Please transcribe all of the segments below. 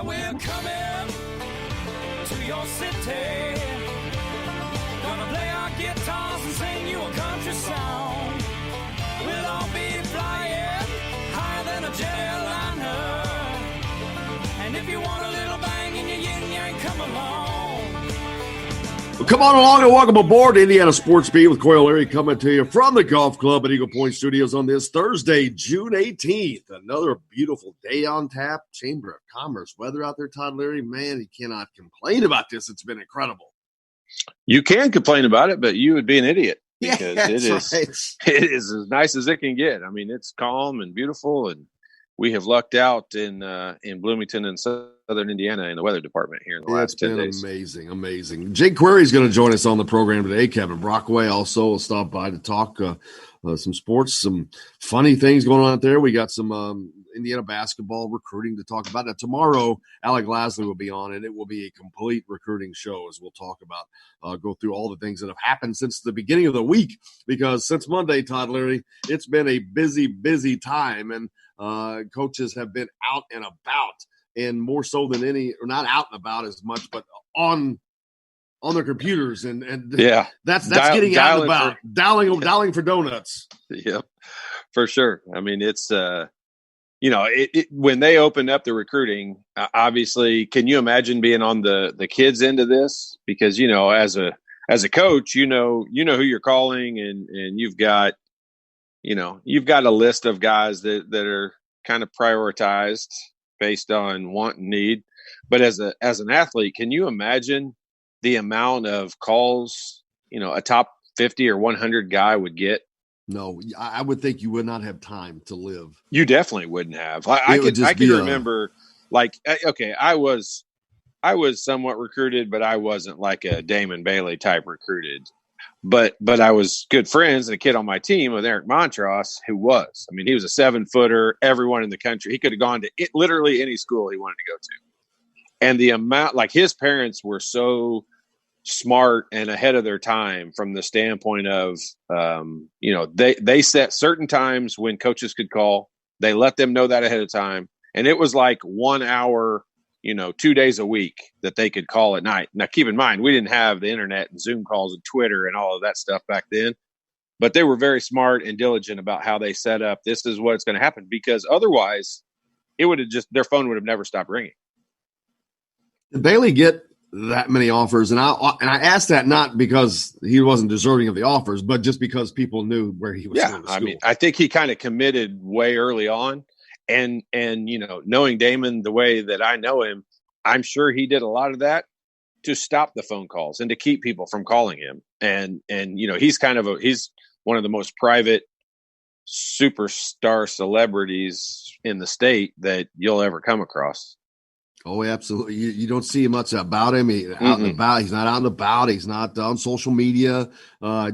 we're coming to your city. Gonna play our guitars and sing you a country song. We'll all be flying higher than a jetliner. And if you want a little bang in your yin-yang, come along. Well, come on along and welcome aboard Indiana Sports Beat with Coyle Leary coming to you from the Golf Club at Eagle Point Studios on this Thursday, June 18th. Another beautiful day on tap. Chamber of Commerce weather out there, Todd Leary. Man, you cannot complain about this. It's been incredible. You can complain about it, but you would be an idiot because Yeah, it is as nice as it can get. I mean, it's calm and beautiful, and we have lucked out in Bloomington and Southern Indiana in the weather department here in the last 10 days. Amazing. Jake Query is going to join us on the program today. Kevin Brockway also will stop by to talk some sports, some funny things going on out there. We got some Indiana basketball recruiting to talk about. Now, tomorrow, Alec Lasley will be on, and it will be a complete recruiting show as we'll talk about, go through all the things that have happened since the beginning of the week, because since Monday, Todd Leary, it's been a busy time, and coaches have been out and about, and more so than any, or not out and about as much, but on their computers, and yeah, that's getting out and about, dialing for donuts. Yep, for sure. I mean, it's when they opened up the recruiting, obviously, can you imagine being on the kids' end of this? Because as a coach, you know who you're calling, and you've got a list of guys that are kind of prioritized based on want and need. But as an athlete, can you imagine the amount of calls, a top 50 or 100 guy would get? No, I would think you would not have time to live. You definitely wouldn't have. I can remember, I was somewhat recruited, but I wasn't like a Damon Bailey type recruited. But I was good friends and a kid on my team with Eric Montross, who was. I mean, he was a 7-footer. Everyone in the country, he could have gone to literally any school he wanted to go to. And the amount, like, his parents were so smart and ahead of their time from the standpoint of, they set certain times when coaches could call. They let them know that ahead of time. And it was like 1 hour, 2 days a week that they could call at night. Now, keep in mind, we didn't have the internet and Zoom calls and Twitter and all of that stuff back then, but they were very smart and diligent about how they set up. This is what's going to happen, because otherwise their phone would have never stopped ringing. Did Bailey get that many offers? And I asked that not because he wasn't deserving of the offers, but just because people knew where he was going to school. I mean, I think he kind of committed way early on. And knowing Damon the way that I know him, I'm sure he did a lot of that to stop the phone calls and to keep people from calling him. And he's he's one of the most private superstar celebrities in the state that you'll ever come across. Oh, absolutely. You don't see much about him. He's not out and about. He's not on social media.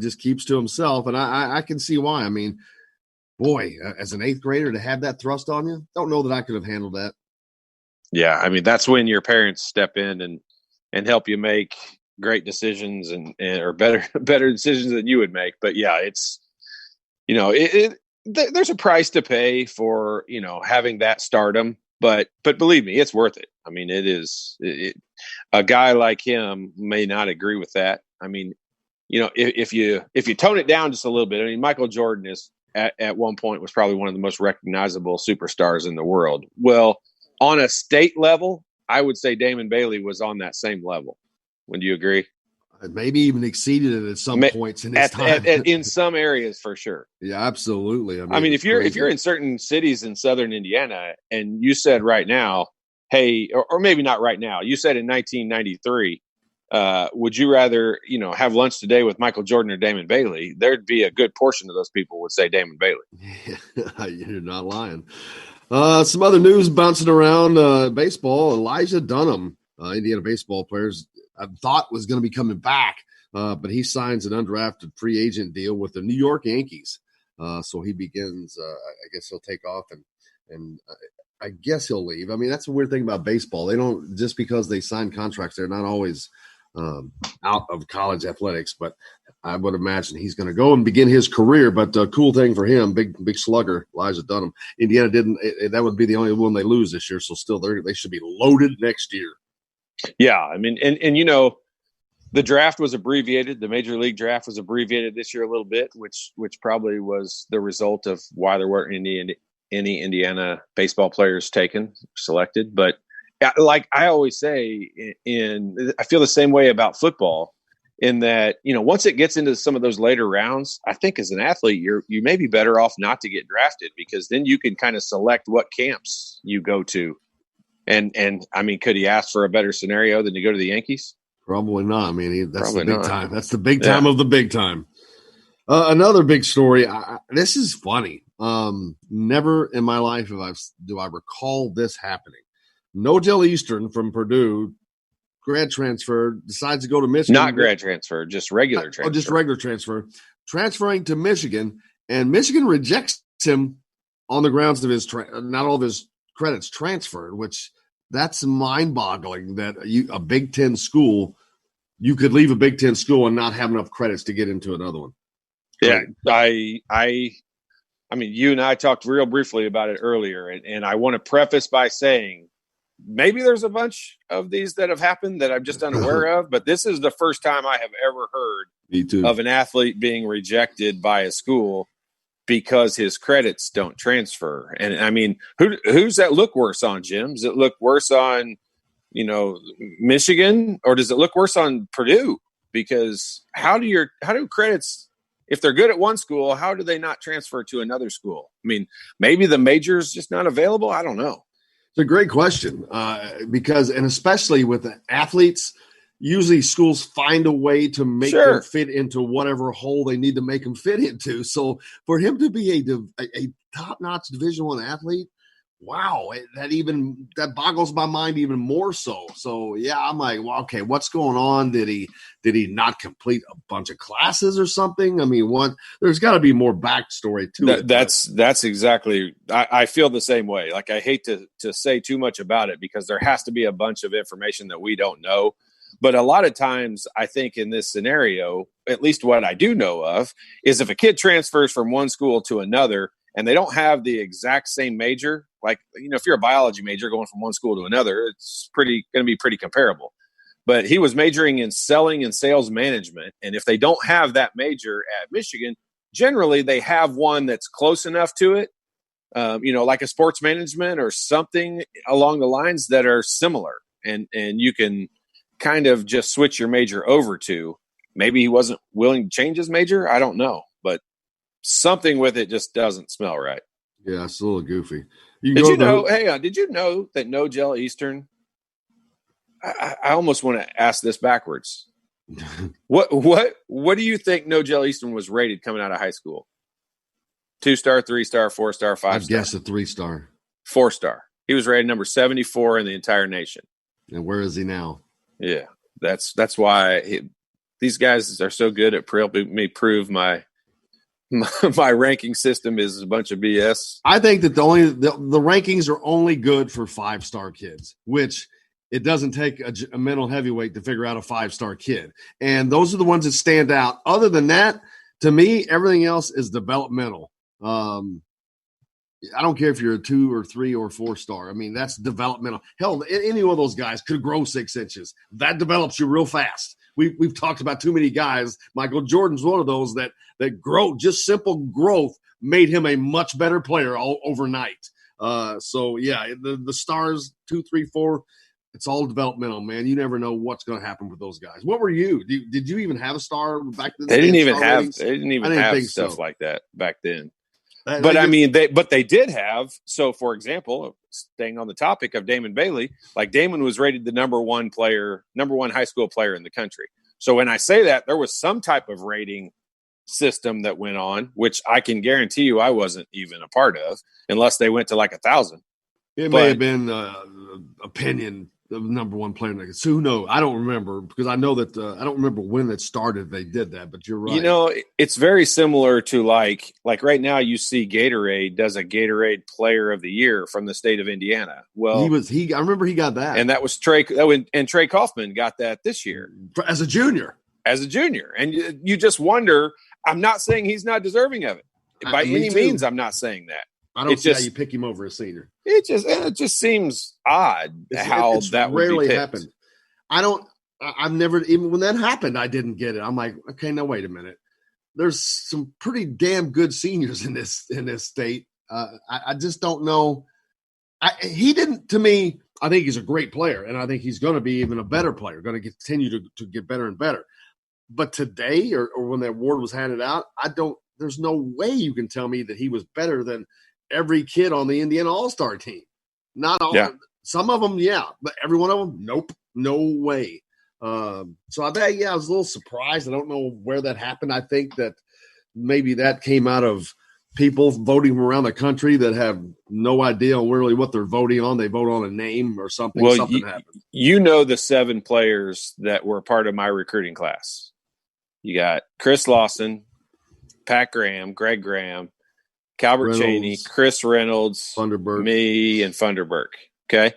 Just keeps to himself. And I can see why. I mean, boy, as an eighth grader to have that thrust on you, don't know that I could have handled that. Yeah, I mean, that's when your parents step in and help you make great decisions or better decisions than you would make. But yeah, it's there's a price to pay for having that stardom. But believe me, it's worth it. I mean, it is. A guy like him may not agree with that. I mean, if you tone it down just a little bit, I mean, Michael Jordan is at one point was probably one of the most recognizable superstars in the world. Well, on a state level, I would say Damon Bailey was on that same level. Would you agree? Maybe even exceeded it at some points in his time. In some areas, for sure. Yeah, absolutely. I mean, if you're in certain cities in Southern Indiana, and you said right now, hey, or maybe not right now, you said in 1993, would you rather have lunch today with Michael Jordan or Damon Bailey? There'd be a good portion of those people would say Damon Bailey. You're not lying. Some other news bouncing around baseball. Elijah Dunham, Indiana baseball players, I thought was going to be coming back, but he signs an undrafted free agent deal with the New York Yankees. So he begins, I guess he'll take off and I guess he'll leave. I mean, that's a weird thing about baseball. They don't, just because they sign contracts, they're not always out of college athletics, but I would imagine he's going to go and begin his career. But cool thing for him, big slugger, Elijah Dunham. Indiana didn't. That would be the only one they lose this year. So still, they should be loaded next year. Yeah, I mean, and the draft was abbreviated. The Major League draft was abbreviated this year a little bit, which probably was the result of why there weren't any Indiana baseball players selected. But like I always say, I feel the same way about football. In that, once it gets into some of those later rounds, I think as an athlete, you may be better off not to get drafted, because then you can kind of select what camps you go to. And I mean, could he ask for a better scenario than to go to the Yankees? Probably not. I mean, that's Probably the big not. time. That's the big time of the big time. Another big story. This is funny. Never in my life do I recall this happening. Nojel Eastern from Purdue, grad transfer, decides to go to Michigan. Not grad transfer, just regular transfer. Oh, just regular transfer. Transferring to Michigan, and Michigan rejects him on the grounds of not all of his credits transferred, which that's mind-boggling that a Big Ten school, you could leave a Big Ten school and not have enough credits to get into another one. Yeah, I mean, you and I talked real briefly about it earlier, and I want to preface by saying maybe there's a bunch of these that have happened that I'm just unaware of, but this is the first time I have ever heard of an athlete being rejected by a school because his credits don't transfer. And I mean, who's that look worse on, Jim? Does it look worse on, Michigan, or does it look worse on Purdue? Because how do credits, if they're good at one school, how do they not transfer to another school? I mean, maybe the major is just not available. I don't know. It's a great question because especially with the athletes, usually schools find a way to make them fit into whatever hole they need to make them fit into. So for him to be a top-notch Division I athlete, wow, that boggles my mind even more so. So yeah, I'm like, well, okay, what's going on? Did he not complete a bunch of classes or something? I mean, there's got to be more backstory to it. That's exactly. I feel the same way. Like, I hate to say too much about it because there has to be a bunch of information that we don't know. But a lot of times, I think in this scenario, at least what I do know of, is if a kid transfers from one school to another and they don't have the exact same major, like, if you're a biology major going from one school to another, it's going to be pretty comparable. But he was majoring in selling and sales management. And if they don't have that major at Michigan, generally they have one that's close enough to it, like a sports management or something along the lines that are similar. And you can kind of just switch your major over to. Maybe he wasn't willing to change his major. I don't know. But something with it just doesn't smell right. Yeah, it's a little goofy. Did you know that Nojel Eastern, I almost want to ask this backwards. What do you think Nojel Eastern was rated coming out of high school? 2-star, 3-star, 4-star, 5-star? I guess a 3-star. 4-star. He was rated number 74 in the entire nation. And where is he now? Yeah, that's why these guys are so good at helping me prove my ranking system is a bunch of BS. I think that the rankings are only good for 5-star kids, which it doesn't take a mental heavyweight to figure out a 5-star kid. And those are the ones that stand out. Other than that, to me, everything else is developmental. I don't care if you're a 2 or 3 or 4-star. I mean, that's developmental. Hell, any one of those guys could grow 6 inches. That develops you real fast. We've talked about too many guys. Michael Jordan's one of those that grow, just simple growth made him a much better player overnight. So yeah, the stars 2, 3, 4, it's all developmental, man. You never know what's going to happen with those guys. What were you? Did you even have a star back then? They didn't even have stuff like that back then. But they did have. So, for example, staying on the topic of Damon Bailey, like Damon was rated the number one high school player in the country. So when I say that, there was some type of rating system that went on, which I can guarantee you I wasn't even a part of, unless they went to like 1,000. It may have been opinion the number one player. So who knows? I don't remember because I know that I don't remember when it started. They did that, but you're right. You know, it's very similar to like right now you see Gatorade does a Gatorade Player of the Year from the state of Indiana. Well, I remember he got that, and that was Trey. And Trey Kaufman got that this year as a junior. And you just wonder. I'm not saying he's not deserving of it by any means. I'm not saying that. I don't see how you pick him over a senior. It just seems odd how that would rarely be picked. happened. I've never, even when that happened, I didn't get it. I'm like, okay, now wait a minute. There's some pretty damn good seniors in this state. I just don't know. He didn't, to me, I think he's a great player, and I think he's going to be even a better player, going to continue to get better and better. But today, or when that award was handed out, there's no way you can tell me that he was better than every kid on the Indiana All-Star team. Not all. Yeah. Some of them, yeah. But every one of them, nope. No way. So I bet, I was a little surprised. I don't know where that happened. I think that maybe that came out of people voting from around the country that have no idea really what they're voting on. They vote on a name or something. Well, something happened. You know the 7 players that were part of my recruiting class. You got Chris Lawson, Pat Graham, Greg Graham, Calbert Cheney, Chris Reynolds, Funderburk. Me, and Funderburk. Okay.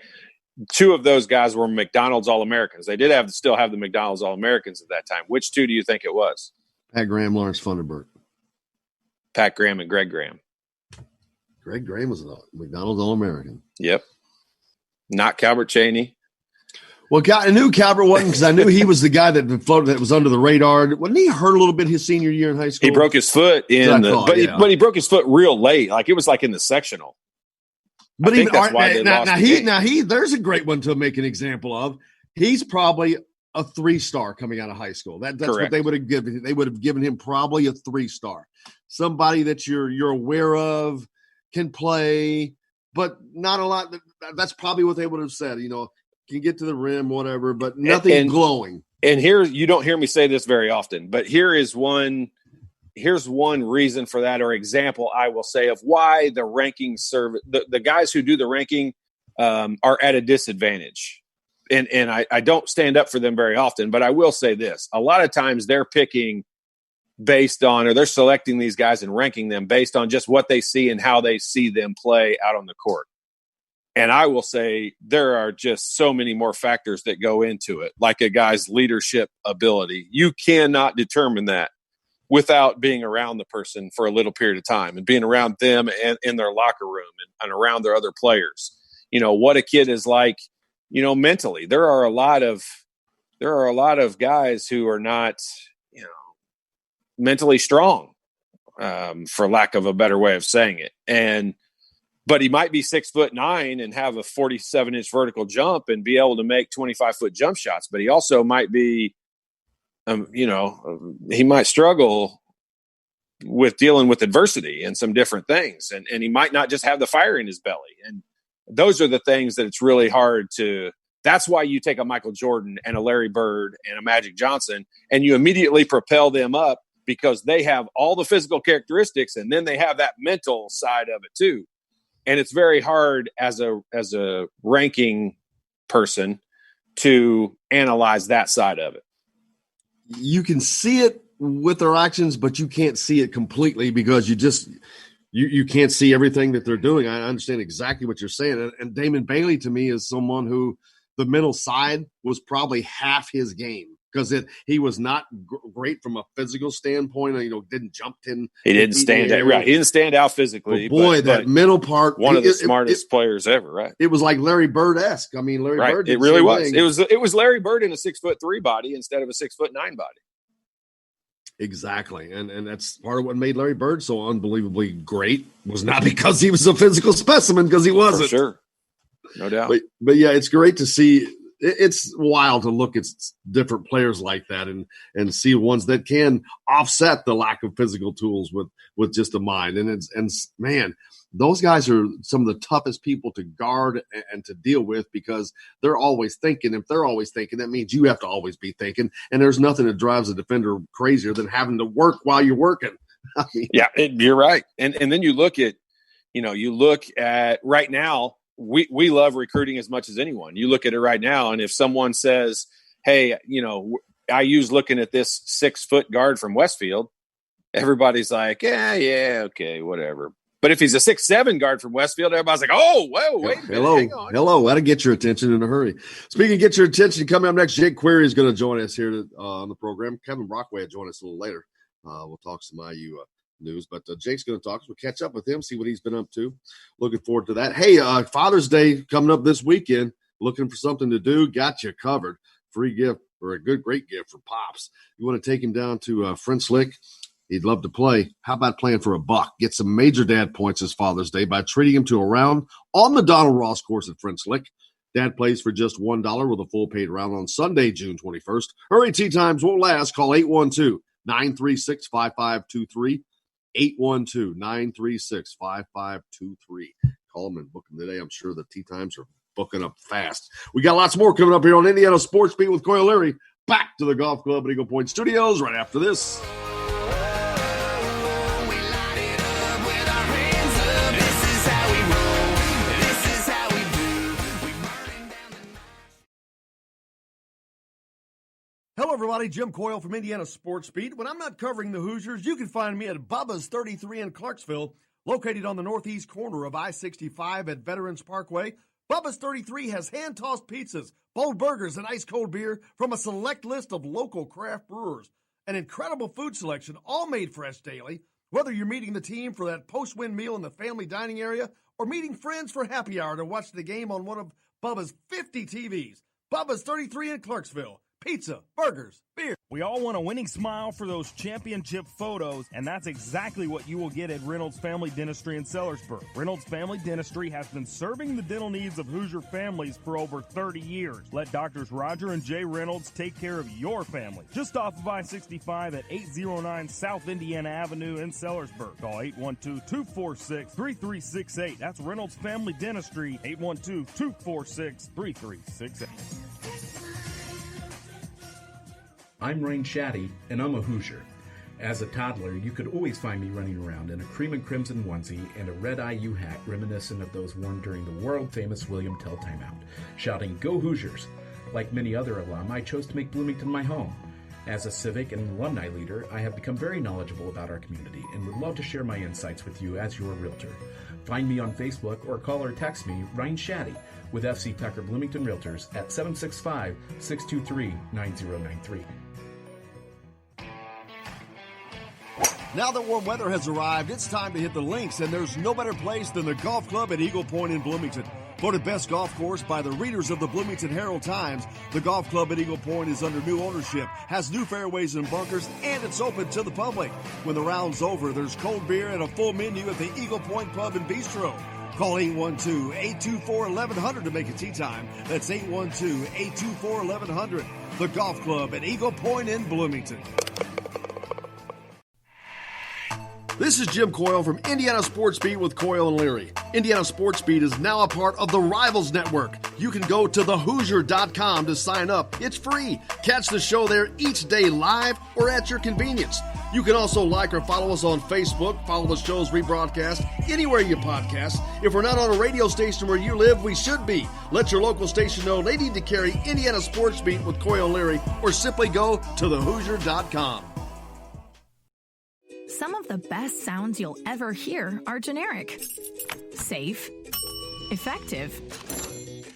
2 of those guys were McDonald's All-Americans. They did still have the McDonald's All-Americans at that time. Which 2 do you think it was? Pat Graham, Lawrence Funderburk. Pat Graham and Greg Graham. Greg Graham was a McDonald's All-American. Yep. Not Calbert Cheney. Well, I knew Calbert wasn't because I knew he was the guy that was under the radar. Wasn't he hurt a little bit his senior year in high school? He broke his foot he broke his foot real late. Like it was like in the sectional. But there's a great one to make an example of. He's probably a 3-star coming out of high school. That's correct. What they would have given. They would have given him probably a 3-star. Somebody that you're aware of, can play, but not a lot. That's probably what they would have said. Can get to the rim, whatever, but nothing glowing. And here, you don't hear me say this very often, but here's one reason for that, or example, I will say, of why the ranking the guys who do the ranking are at a disadvantage. And I don't stand up for them very often, but I will say this. A lot of times they're picking based on, or they're selecting these guys and ranking them based on just what they see and how they see them play out on the court. And I will say there are just so many more factors that go into it, like a guy's leadership ability. You cannot determine that without being around the person for a little period of time and being around them and in their locker room and around their other players. What a kid is like, mentally. There are a lot of guys who are not, mentally strong, for lack of a better way of saying it. But he might be 6'9" and have a 47-inch vertical jump and be able to make 25-foot jump shots. But he also might be, he might struggle with dealing with adversity and some different things. And he might not just have the fire in his belly. And those are the things that it's really hard to. That's why you take a Michael Jordan and a Larry Bird and a Magic Johnson and you immediately propel them up because they have all the physical characteristics and then they have that mental side of it too. And it's very hard as a ranking person to analyze that side of it. You can see it with their actions, but you can't see it completely because you can't see everything that they're doing. I understand exactly what you're saying. And Damon Bailey to me is someone who the mental side was probably half his game. Because he was not great from a physical standpoint. Didn't jump in. He didn't stand out. Right. He didn't stand out physically. But that mental part. One of the smartest players ever. Right. It was like Larry Bird-esque. I mean, Larry Bird. It really was. It was Larry Bird in a 6'3" body instead of a 6'9" body. Exactly, and that's part of what made Larry Bird so unbelievably great. Was not because he was a physical specimen, because he wasn't. For sure, no doubt. But yeah, it's great to see. It's wild to look at different players like that and see ones that can offset the lack of physical tools with just a mind. And man, those guys are some of the toughest people to guard and to deal with because they're always thinking. If they're always thinking, that means you have to always be thinking. And there's nothing that drives a defender crazier than having to work while you're working. Yeah, you're right. And then you look at right now, we love recruiting as much as anyone. You look at it right now, and if someone says, hey, I use looking at this 6-foot guard from Westfield, everybody's like, yeah, okay, whatever. But if he's a 6'7" guard from Westfield, everybody's like, oh, whoa, wait a minute, hang on. Hello, that'll get your attention in a hurry. Speaking of get your attention, coming up next, Jake Query is going to join us here on the program. Kevin Brockway will join us a little later. We'll talk some IU news, but Jake's going to talk. So we'll catch up with him, see what he's been up to. Looking forward to that. Hey, Father's Day coming up this weekend. Looking for something to do? Got you covered. Free gift or a great gift for Pops. You want to take him down to French Lick? He'd love to play. How about playing for $1? Get some major dad points this Father's Day by treating him to a round on the Donald Ross course at French Lick. Dad plays for just $1 with a full paid round on Sunday, June 21st. Hurry, tee times won't last. Call 812-936-5523. 812-936-5523. Call them and book them today. I'm sure the tee times are booking up fast. We got lots more coming up here on Indiana Sports Beat with Coy O'Leary. Back to the Golf Club at Eagle Point Studios right after this. Hello, everybody. Jim Coyle from Indiana Sports Beat. When I'm not covering the Hoosiers, you can find me at Bubba's 33 in Clarksville, located on the northeast corner of I-65 at Veterans Parkway. Bubba's 33 has hand-tossed pizzas, bold burgers, and ice-cold beer from a select list of local craft brewers. An incredible food selection, all made fresh daily. Whether you're meeting the team for that post-win meal in the family dining area or meeting friends for happy hour to watch the game on one of Bubba's 50 TVs. Bubba's 33 in Clarksville. Pizza, burgers, beer. We all want a winning smile for those championship photos, and that's exactly what you will get at Reynolds Family Dentistry in Sellersburg. Reynolds Family Dentistry has been serving the dental needs of Hoosier families for over 30 years. Let Doctors Roger and Jay Reynolds take care of your family. Just off of I-65 at 809 South Indiana Avenue in Sellersburg. Call 812-246-3368. That's Reynolds Family Dentistry, 812-246-3368. I'm Ryan Shaddy, and I'm a Hoosier. As a toddler, you could always find me running around in a cream and crimson onesie and a red IU hat reminiscent of those worn during the world-famous William Tell timeout, shouting, "Go Hoosiers!" Like many other alum, I chose to make Bloomington my home. As a civic and alumni leader, I have become very knowledgeable about our community and would love to share my insights with you as your realtor. Find me on Facebook or call or text me, Ryan Shaddy, with FC Tucker Bloomington Realtors at 765-623-9093. Now that warm weather has arrived, it's time to hit the links, and there's no better place than the Golf Club at Eagle Point in Bloomington. Voted best golf course by the readers of the Bloomington Herald-Times, the Golf Club at Eagle Point is under new ownership, has new fairways and bunkers, and it's open to the public. When the round's over, there's cold beer and a full menu at the Eagle Point Pub and Bistro. Call 812-824-1100 to make a tee time. That's 812-824-1100. The Golf Club at Eagle Point in Bloomington. This is Jim Coyle from Indiana Sports Beat with Coyle and Leary. Indiana Sports Beat is now a part of the Rivals Network. You can go to thehoosier.com to sign up. It's free. Catch the show there each day live or at your convenience. You can also like or follow us on Facebook, follow the show's rebroadcast anywhere you podcast. If we're not on a radio station where you live, we should be. Let your local station know they need to carry Indiana Sports Beat with Coyle and Leary, or simply go to thehoosier.com. Some of the best sounds you'll ever hear are generic, safe, effective,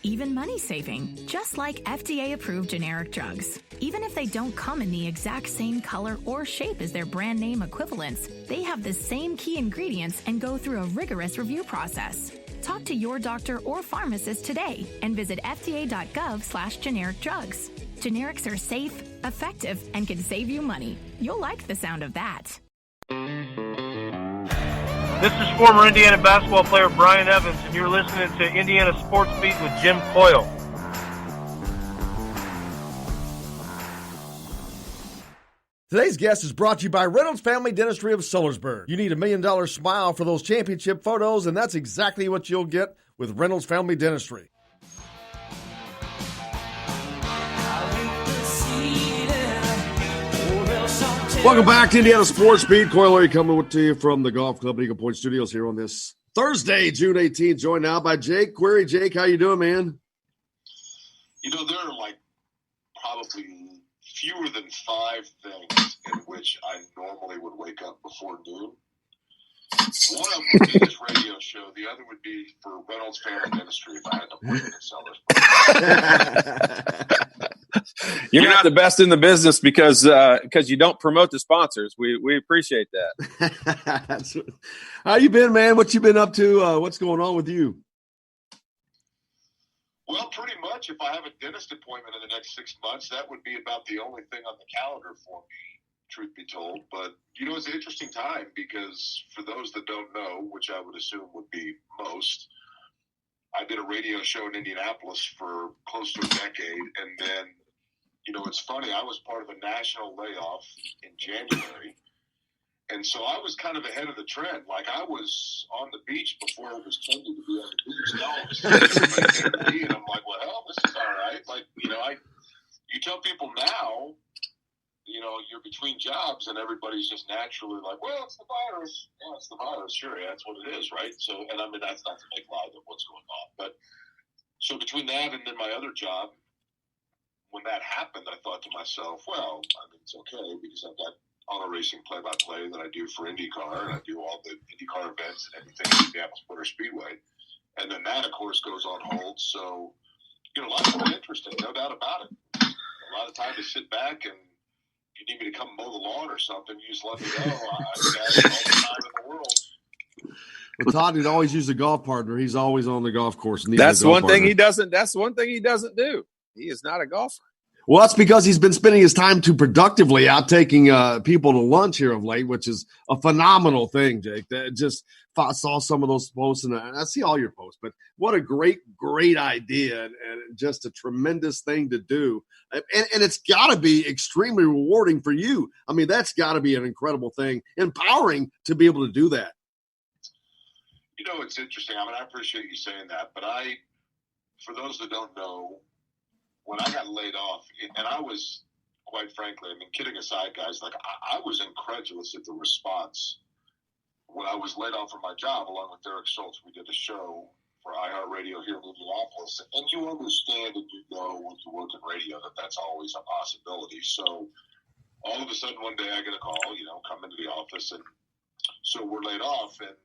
even money-saving, just like FDA-approved generic drugs. Even if they don't come in the exact same color or shape as their brand name equivalents, they have the same key ingredients and go through a rigorous review process. Talk to your doctor or pharmacist today and visit fda.gov/generic drugs. Generics are safe, effective, and can save you money. You'll like the sound of that. This is former Indiana basketball player Brian Evans, and you're listening to Indiana Sports Beat with Jim Coyle. Today's guest is brought to you by Reynolds Family Dentistry of Sellersburg. You need $1 million smile for those championship photos, and that's exactly what you'll get with Reynolds Family Dentistry. Welcome back to Indiana Sports Beat. Coyle Leary coming to you from the Golf Club at Eagle Point Studios here on this Thursday, June 18th, joined now by Jake Query. Jake, how you doing, man? You know, there are like probably fewer than 5 things in which I normally would wake up before noon. One of them would be this radio show. The other would be for Reynolds Family Dentistry if I had to work in Sellers. You're not the best in the business because you don't promote the sponsors. We appreciate that. How you been, man? What you been up to? What's going on with you? Well, pretty much. If I have a dentist appointment in the next 6 months, that would be about the only thing on the calendar for me, truth be told. But, you know, it's an interesting time because for those that don't know, which I would assume would be most, I did a radio show in Indianapolis for close to a decade. And then, you know, it's funny, I was part of a national layoff in January. And so I was kind of ahead of the trend. Like, I was on the beach before it was trendy to be on the beach. Now all of a sudden, everybody came to me, and I'm like, well, hell, this is all right. Like, you know, you tell people now, you know, you're between jobs, and everybody's just naturally like, well, it's the virus. Yeah, it's the virus. Sure, yeah, that's what it is, right? So, and I mean, that's not to make light of what's going on. But so between that and then my other job, when that happened, I thought to myself, well, I mean, it's okay because I've got auto racing play-by-play that I do for IndyCar, and I do all the IndyCar events and everything at Indianapolis Motor Speedway. And then that, of course, goes on hold. So, you know, life's really interesting, no doubt about it. A lot of time to sit back, and if you need me to come mow the lawn or something, you just let me know. I've got all the time in the world. Well, Todd would always use a golf partner. He's always on the golf course. That's one thing he doesn't. That's one thing he doesn't do. He is not a golfer. Well, that's because he's been spending his time too productively out taking people to lunch here of late, which is a phenomenal thing, Jake. That just saw some of those posts, and I see all your posts. But what a great idea, and just a tremendous thing to do. And it's got to be extremely rewarding for you. I mean, that's got to be an incredible thing, empowering to be able to do that. You know, it's interesting. I mean, I appreciate you saying that, but for those that don't know, when I got laid off, and I was, quite frankly, I mean, kidding aside, guys, like I was incredulous at the response when I was laid off from my job, along with Derek Schultz. We did a show for iHeartRadio here in Indianapolis, and you understand and you know when you work in radio that that's always a possibility. So all of a sudden one day I get a call, you know, come into the office, and so we're laid off, and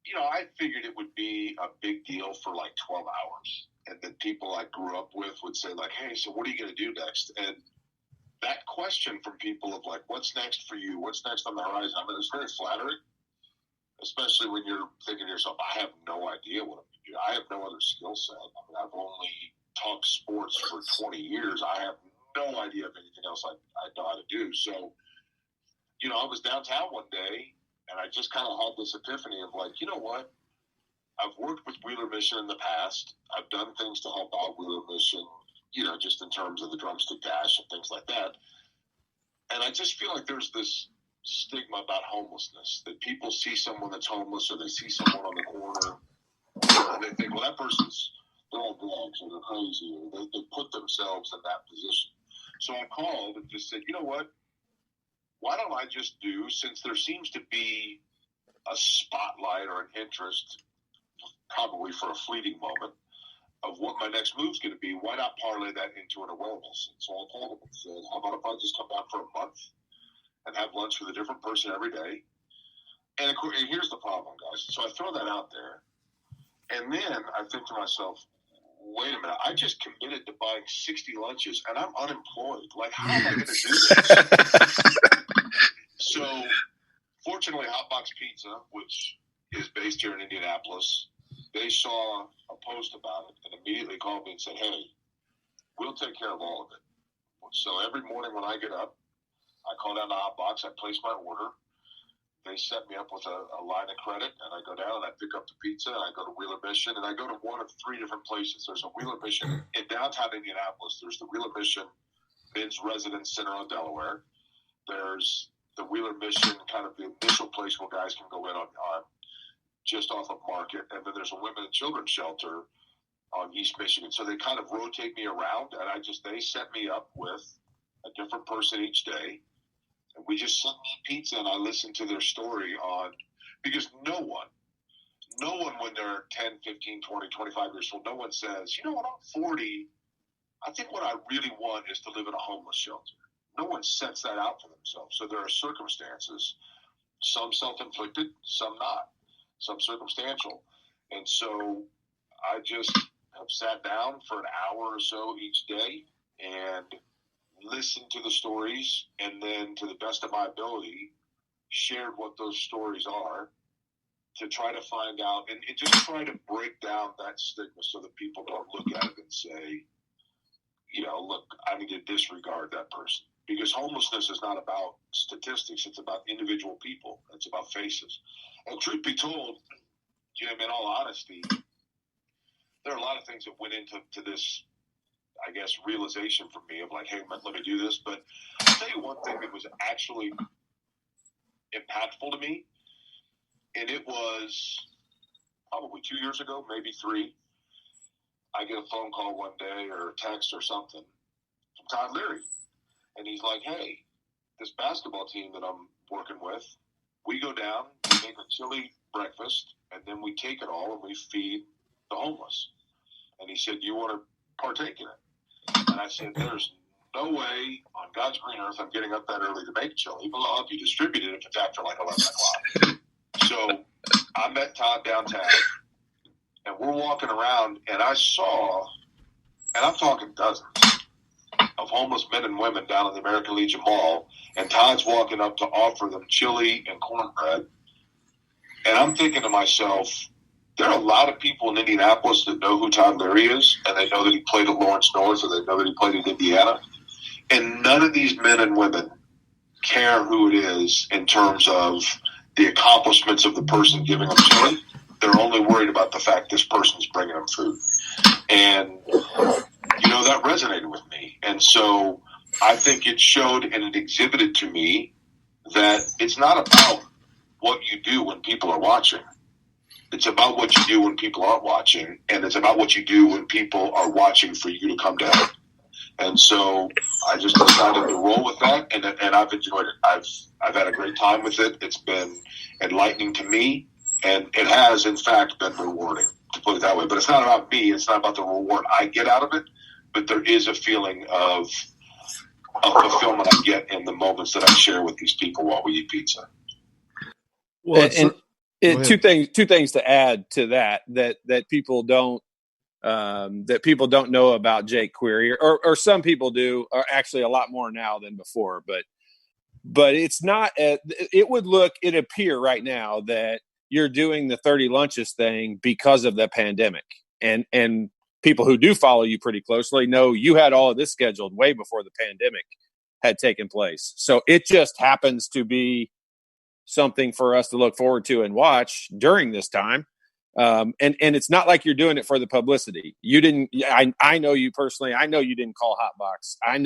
you know, I figured it would be a big deal for like 12 hours. And then people I grew up with would say, like, hey, so what are you going to do next? And that question from people of, like, what's next for you? What's next on the horizon? I mean, it's very flattering, especially when you're thinking to yourself, I have no idea what I'm going to do. I have no other skill set. I mean, I've only talked sports for 20 years. I have no idea of anything else I know how to do. So, you know, I was downtown one day, and I just kind of had this epiphany of, like, you know what? I've worked with Wheeler Mission in the past. I've done things to help out Wheeler Mission, you know, just in terms of the drumstick dash and things like that. And I just feel like there's this stigma about homelessness, that people see someone that's homeless, or they see someone on the corner and they think, well, that person's, they're on drugs, or they're crazy, or they put themselves in that position. So I called and just said, you know what? Why don't I just do, since there seems to be a spotlight or an interest, probably for a fleeting moment, of what my next move's going to be, why not parlay that into an awareness? And so I called him and said, how about if I just come down for a month and have lunch with a different person every day? And here's the problem, guys. So I throw that out there, and then I think to myself, wait a minute, I just committed to buying 60 lunches, and I'm unemployed. Like, how am I going to do this? So fortunately, Hotbox Pizza, which is based here in Indianapolis, they saw a post about it and immediately called me and said, hey, we'll take care of all of it. So every morning when I get up, I call down to Hotbox, I place my order. They set me up with a line of credit, and I go down and I pick up the pizza, and I go to Wheeler Mission, and I go to one of 3 different places. There's a Wheeler Mission in downtown Indianapolis. There's the Wheeler Mission Men's Residence Center on Delaware. There's the Wheeler Mission, kind of the initial place where guys can go in on just off of Market, and then there's a women and children's shelter on East Michigan. So they kind of rotate me around, and they set me up with a different person each day, and we just sent me pizza, and I listened to their story because no one no one, when they're 10, 15, 20, 25 years old, no one says, you know, when I'm 40, I think what I really want is to live in a homeless shelter. No one sets that out for themselves. So there are circumstances, some self-inflicted, some not, some circumstantial. And so I just have sat down for an hour or so each day and listened to the stories, and then to the best of my ability, shared what those stories are to try to find out and just try to break down that stigma so that people don't look at it and say, you know, look, I need to disregard that person. Because homelessness is not about statistics. It's about individual people. It's about faces. And truth be told, Jim, in all honesty, there are a lot of things that went into this, I guess, realization for me of like, hey, let me do this. But I'll tell you one thing that was actually impactful to me, and it was probably 2 years ago, maybe 3. I get a phone call one day or a text or something from Todd Leary. And he's like, hey, this basketball team that I'm working with, we go down, we make a chili breakfast, and then we take it all and we feed the homeless. And he said, you want to partake in it? And I said, there's no way on God's green earth I'm getting up that early to make chili, but I'll help you distribute it if it's after like 11 o'clock. So I met Todd downtown, and we're walking around, and I saw, and I'm talking dozens, of homeless men and women down in the American Legion Mall, and Todd's walking up to offer them chili and cornbread. And I'm thinking to myself, there are a lot of people in Indianapolis that know who Todd Leary is, and they know that he played at Lawrence North, or they know that he played at Indiana. And none of these men and women care who it is in terms of the accomplishments of the person giving them chili. They're only worried about the fact this person's bringing them food. And, you know, that resonated with me. And so I think it showed and it exhibited to me that it's not about what you do when people are watching. It's about what you do when people aren't watching. And it's about what you do when people are watching for you to come down. And so I just decided to roll with that, and I've enjoyed it. I've had a great time with it. It's been enlightening to me, and it has, in fact, been rewarding, to put it that way. But it's not about me. It's not about the reward I get out of it, but there is a feeling of fulfillment I get in the moments that I share with these people while we eat pizza. Well, two things to add to that people don't. That people don't know about Jake Query, or some people do, or actually a lot more now than before. But it's not. It would appear right now that you're doing the 30 lunches thing because of the pandemic, and people who do follow you pretty closely know you had all of this scheduled way before the pandemic had taken place. So it just happens to be something for us to look forward to and watch during this time. And it's not like you're doing it for the publicity. You didn't, I know you personally. I know you didn't call Hotbox. I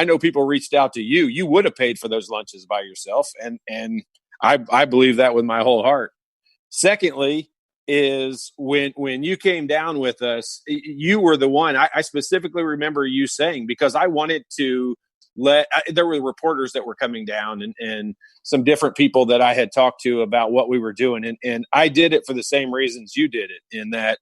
know people reached out to you. You would have paid for those lunches by yourself. And I believe that with my whole heart. Secondly, is when you came down with us, you were the one I specifically remember you saying, because I wanted to there were reporters that were coming down and some different people that I had talked to about what we were doing. And I did it for the same reasons you did it, in that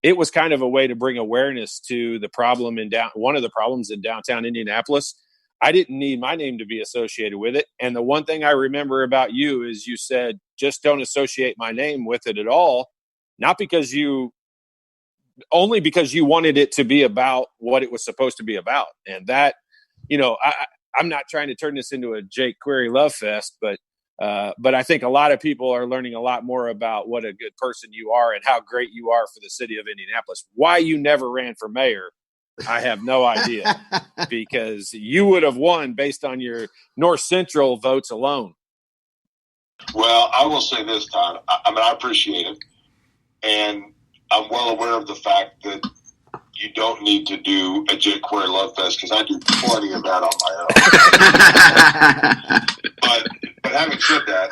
it was kind of a way to bring awareness to the problem one of the problems in downtown Indianapolis. I didn't need my name to be associated with it. And the one thing I remember about you is you said, just don't associate my name with it at all. Only because you wanted it to be about what it was supposed to be about. And that, you know, I'm not trying to turn this into a Jake Query love fest, but I think a lot of people are learning a lot more about what a good person you are and how great you are for the city of Indianapolis. Why you never ran for mayor, I have no idea, because you would have won based on your North Central votes alone. Well, I will say this, Todd. I appreciate it. And I'm well aware of the fact that you don't need to do a Jake Query Love Fest, because I do plenty of that on my own. but having said that,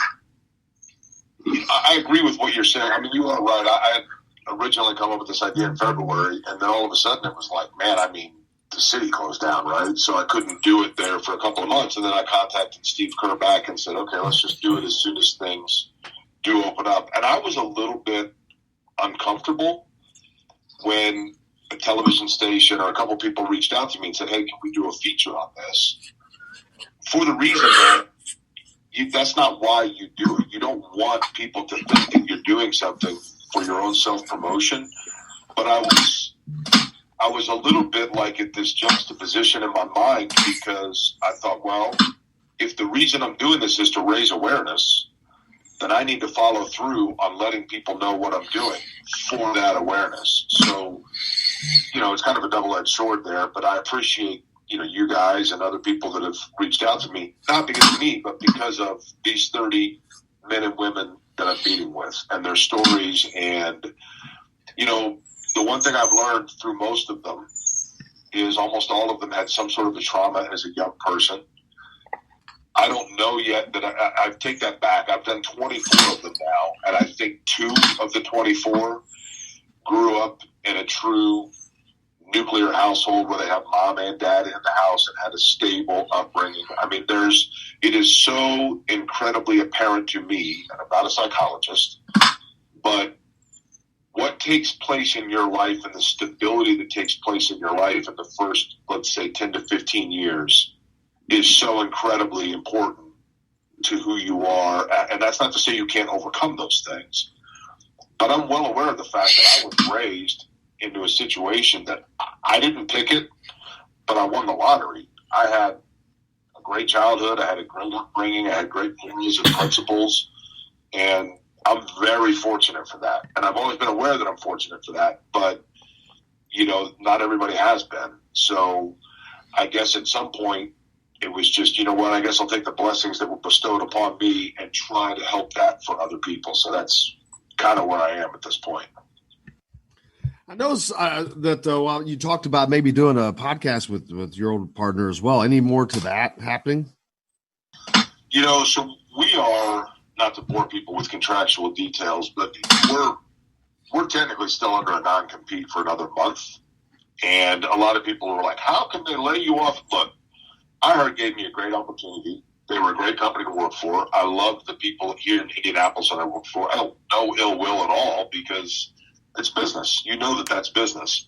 I agree with what you're saying. I mean, you are right. I had originally come up with this idea in February, and then all of a sudden it was like, man, I mean, the city closed down, right? So I couldn't do it there for a couple of months, and then I contacted Steve Kerr back and said, okay, let's just do it as soon as things do open up. And I was a little bit uncomfortable when a television station or a couple people reached out to me and said, hey, can we do a feature on this? For the reason that that's not why you do it. You don't want people to think that you're doing something for your own self-promotion. But I was a little bit like at this juxtaposition in my mind, because I thought, well, if the reason I'm doing this is to raise awareness, then I need to follow through on letting people know what I'm doing for that awareness. So, it's kind of a double-edged sword there, but I appreciate, you guys and other people that have reached out to me, not because of me, but because of these 30 men and women that I'm meeting with and their stories. And, the one thing I've learned through most of them is almost all of them had some sort of a trauma as a young person. I don't know yet that I take that back. I've done 24 of them now, and I think 2 of the 24 grew up in a true nuclear household where they have mom and dad in the house and had a stable upbringing. I mean, it is so incredibly apparent to me, and I'm not a psychologist, but what takes place in your life and the stability that takes place in your life in the first, let's say, 10 to 15 years is so incredibly important to who you are. And that's not to say you can't overcome those things, but I'm well aware of the fact that I was raised into a situation that I didn't pick it, but I won the lottery. I had a great childhood. I had a great upbringing. I had great morals and principles, and I'm very fortunate for that. And I've always been aware that I'm fortunate for that, but, not everybody has been. So I guess at some point it was just, I guess I'll take the blessings that were bestowed upon me and try to help that for other people. So that's kind of where I am at this point. I know that you talked about maybe doing a podcast with your old partner as well. Any more to that happening? So we are, not to bore people with contractual details, but we're technically still under a non-compete for another month. And a lot of people were like, how can they lay you off? Look, iHeart gave me a great opportunity. They were a great company to work for. I love the people here in Indianapolis that I work for. I have no ill will at all, because it's business. That's business.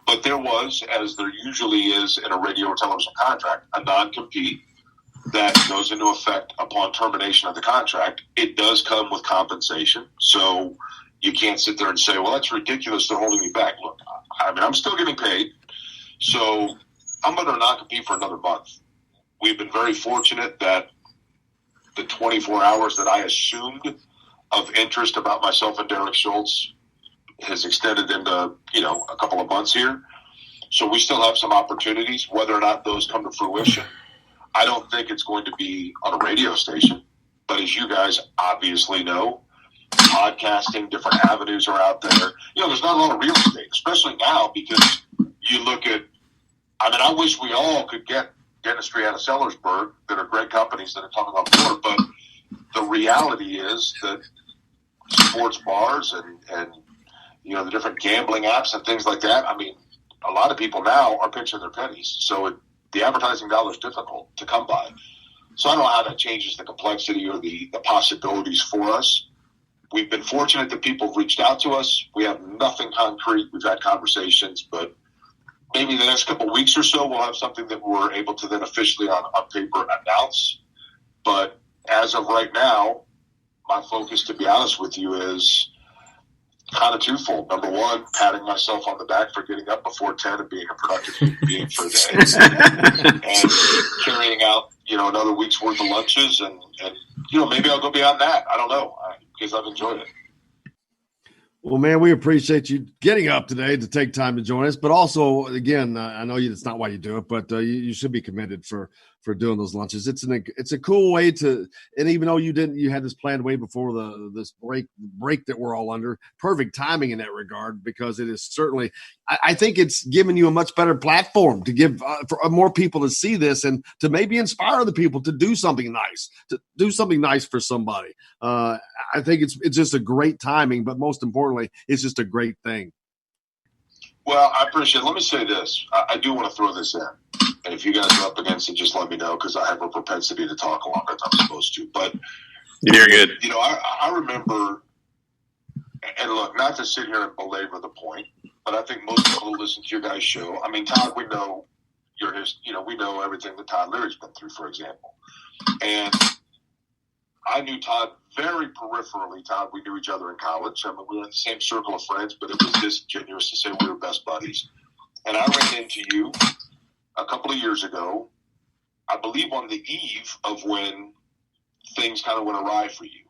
But there was, as there usually is in a radio or television contract, a non-compete that goes into effect upon termination of the contract. It does come with compensation. So you can't sit there and say, well, that's ridiculous. They're holding me back. Look, I'm still getting paid. So I'm under a non-compete for another month. We've been very fortunate that the 24 hours that I assumed of interest about myself and Derek Schultz has extended into, a couple of months here. So we still have some opportunities. Whether or not those come to fruition, I don't think it's going to be on a radio station. But as you guys obviously know, podcasting, different avenues are out there. There's not a lot of real estate, especially now, because you look at, I wish we all could get dentistry out of Sellersburg that are great companies that are coming on board. But the reality is that sports bars and the different gambling apps and things like that, a lot of people now are pinching their pennies. So the advertising dollar is difficult to come by. So I don't know how that changes the complexity or the possibilities for us. We've been fortunate that people have reached out to us. We have nothing concrete. We've had conversations, but maybe the next couple of weeks or so, we'll have something that we're able to then officially on paper announce. But as of right now, my focus, to be honest with you, is kind of twofold. Number one, patting myself on the back for getting up before 10 and being a productive human being for a day, and carrying out, another week's worth of lunches, and maybe I'll go beyond that. I don't know, because I've enjoyed it. Well, man, we appreciate you getting up today to take time to join us. But also, again, I know it's not why you do it, but you should be commended for doing those lunches. It's a cool way to, and even though you had this planned way before this break that we're all under, perfect timing in that regard, because it is certainly, I think it's given you a much better platform to give for more people to see this and to maybe inspire other people to do something nice for somebody. I think it's just a great timing, but most importantly, it's just a great thing. Well, I appreciate it. Let me say this. I do want to throw this in. And if you guys are up against it, just let me know, because I have a propensity to talk longer than I'm supposed to. But You're good. You know, I remember, and look, not to sit here and belabor the point, but I think most people who listen to your guys' show, I mean, Todd, we know we know everything that Todd Leary's been through, for example. And I knew Todd very peripherally. Todd, we knew each other in college. I mean, we were in the same circle of friends, but it was disingenuous to say we were best buddies. And I ran into you a couple of years ago, I believe on the eve of when things kind of went awry for you.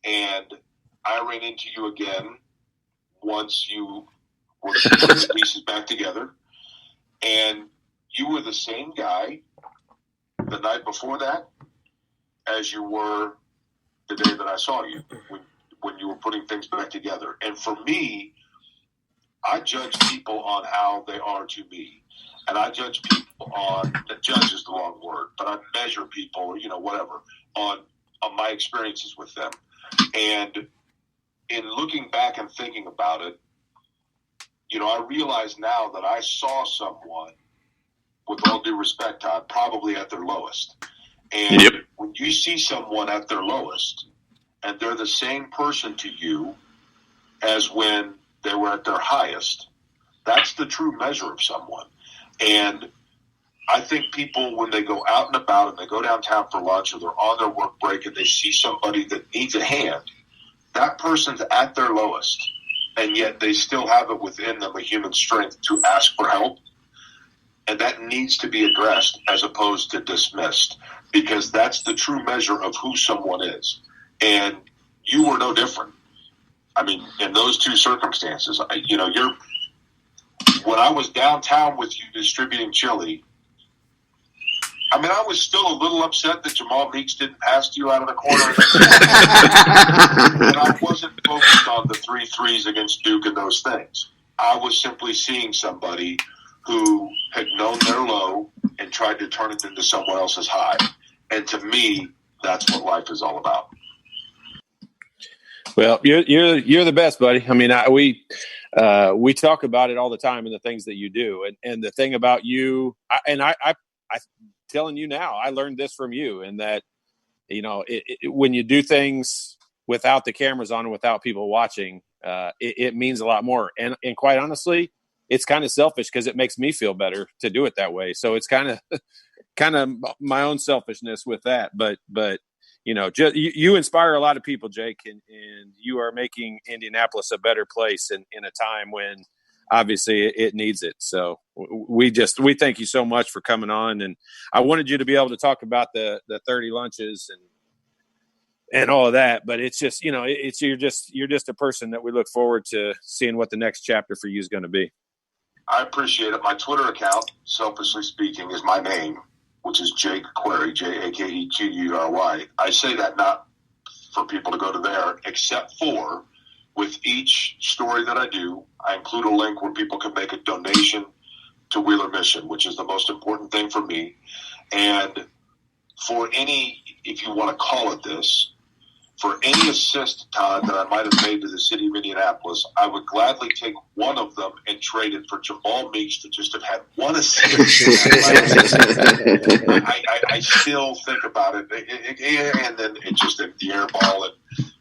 And I ran into you again once you were putting the pieces back together. And you were the same guy the night before that as you were the day that I saw you when you were putting things back together. And for me, I judge people on how they are to me. And I judge people on, judge is the wrong word, but I measure people, whatever, on my experiences with them. And in looking back and thinking about it, I realize now that I saw someone, with all due respect, Todd, probably at their lowest. And when you see someone at their lowest and they're the same person to you as when they were at their highest, that's the true measure of someone. And I think people, when they go out and about and they go downtown for lunch or they're on their work break and they see somebody that needs a hand, that person's at their lowest, and yet they still have it within them, a human strength to ask for help. And that needs to be addressed as opposed to dismissed, because that's the true measure of who someone is. And you were no different. I mean, in those two circumstances, when I was downtown with you distributing chili, I mean, I was still a little upset that Jamal Meeks didn't pass to you out of the corner. And I wasn't focused on the 3 threes against Duke and those things. I was simply seeing somebody who had known their low and tried to turn it into someone else's high. And to me, that's what life is all about. Well, you're the best, buddy. I mean, we talk about it all the time and the things that you do. And the thing about you, I telling you now, I learned this from you, and that, when you do things without the cameras on and without people watching, it means a lot more. And quite honestly, it's kind of selfish because it makes me feel better to do it that way. So it's kind of my own selfishness with that. But you inspire a lot of people, Jake, and you are making Indianapolis a better place in a time when obviously it needs it. So we thank you so much for coming on. And I wanted you to be able to talk about the 30 lunches and all of that, but it's just, you're just a person that we look forward to seeing what the next chapter for you is going to be. I appreciate it. My Twitter account, selfishly speaking, is my name, which is Jake Query, JakeQuery. I say that not for people to go to there, except for with each story that I do, I include a link where people can make a donation to Wheeler Mission, which is the most important thing for me. And for any, if you want to call it this, for any assist, Todd, that I might have made to the city of Indianapolis, I would gladly take one of them and trade it for Jamal Meeks to just have had one assist. I still think about it. And then it's just the air ball and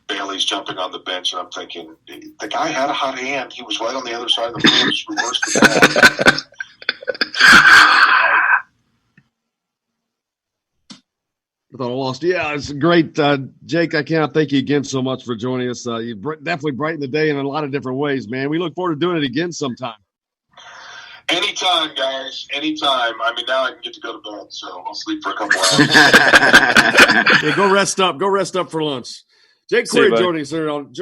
Bailey's jumping on the bench, and I'm thinking, the guy had a hot hand. He was right on the other side of the field, just reversed the ball. I thought I lost. Yeah, it's great. Jake, I cannot thank you again so much for joining us. You definitely brightened the day in a lot of different ways, man. We look forward to doing it again sometime. Anytime, guys. Anytime. I mean, now I can get to go to bed, so I'll sleep for a couple hours. Yeah, go rest up. Go rest up for lunch. Jake Query joining us here on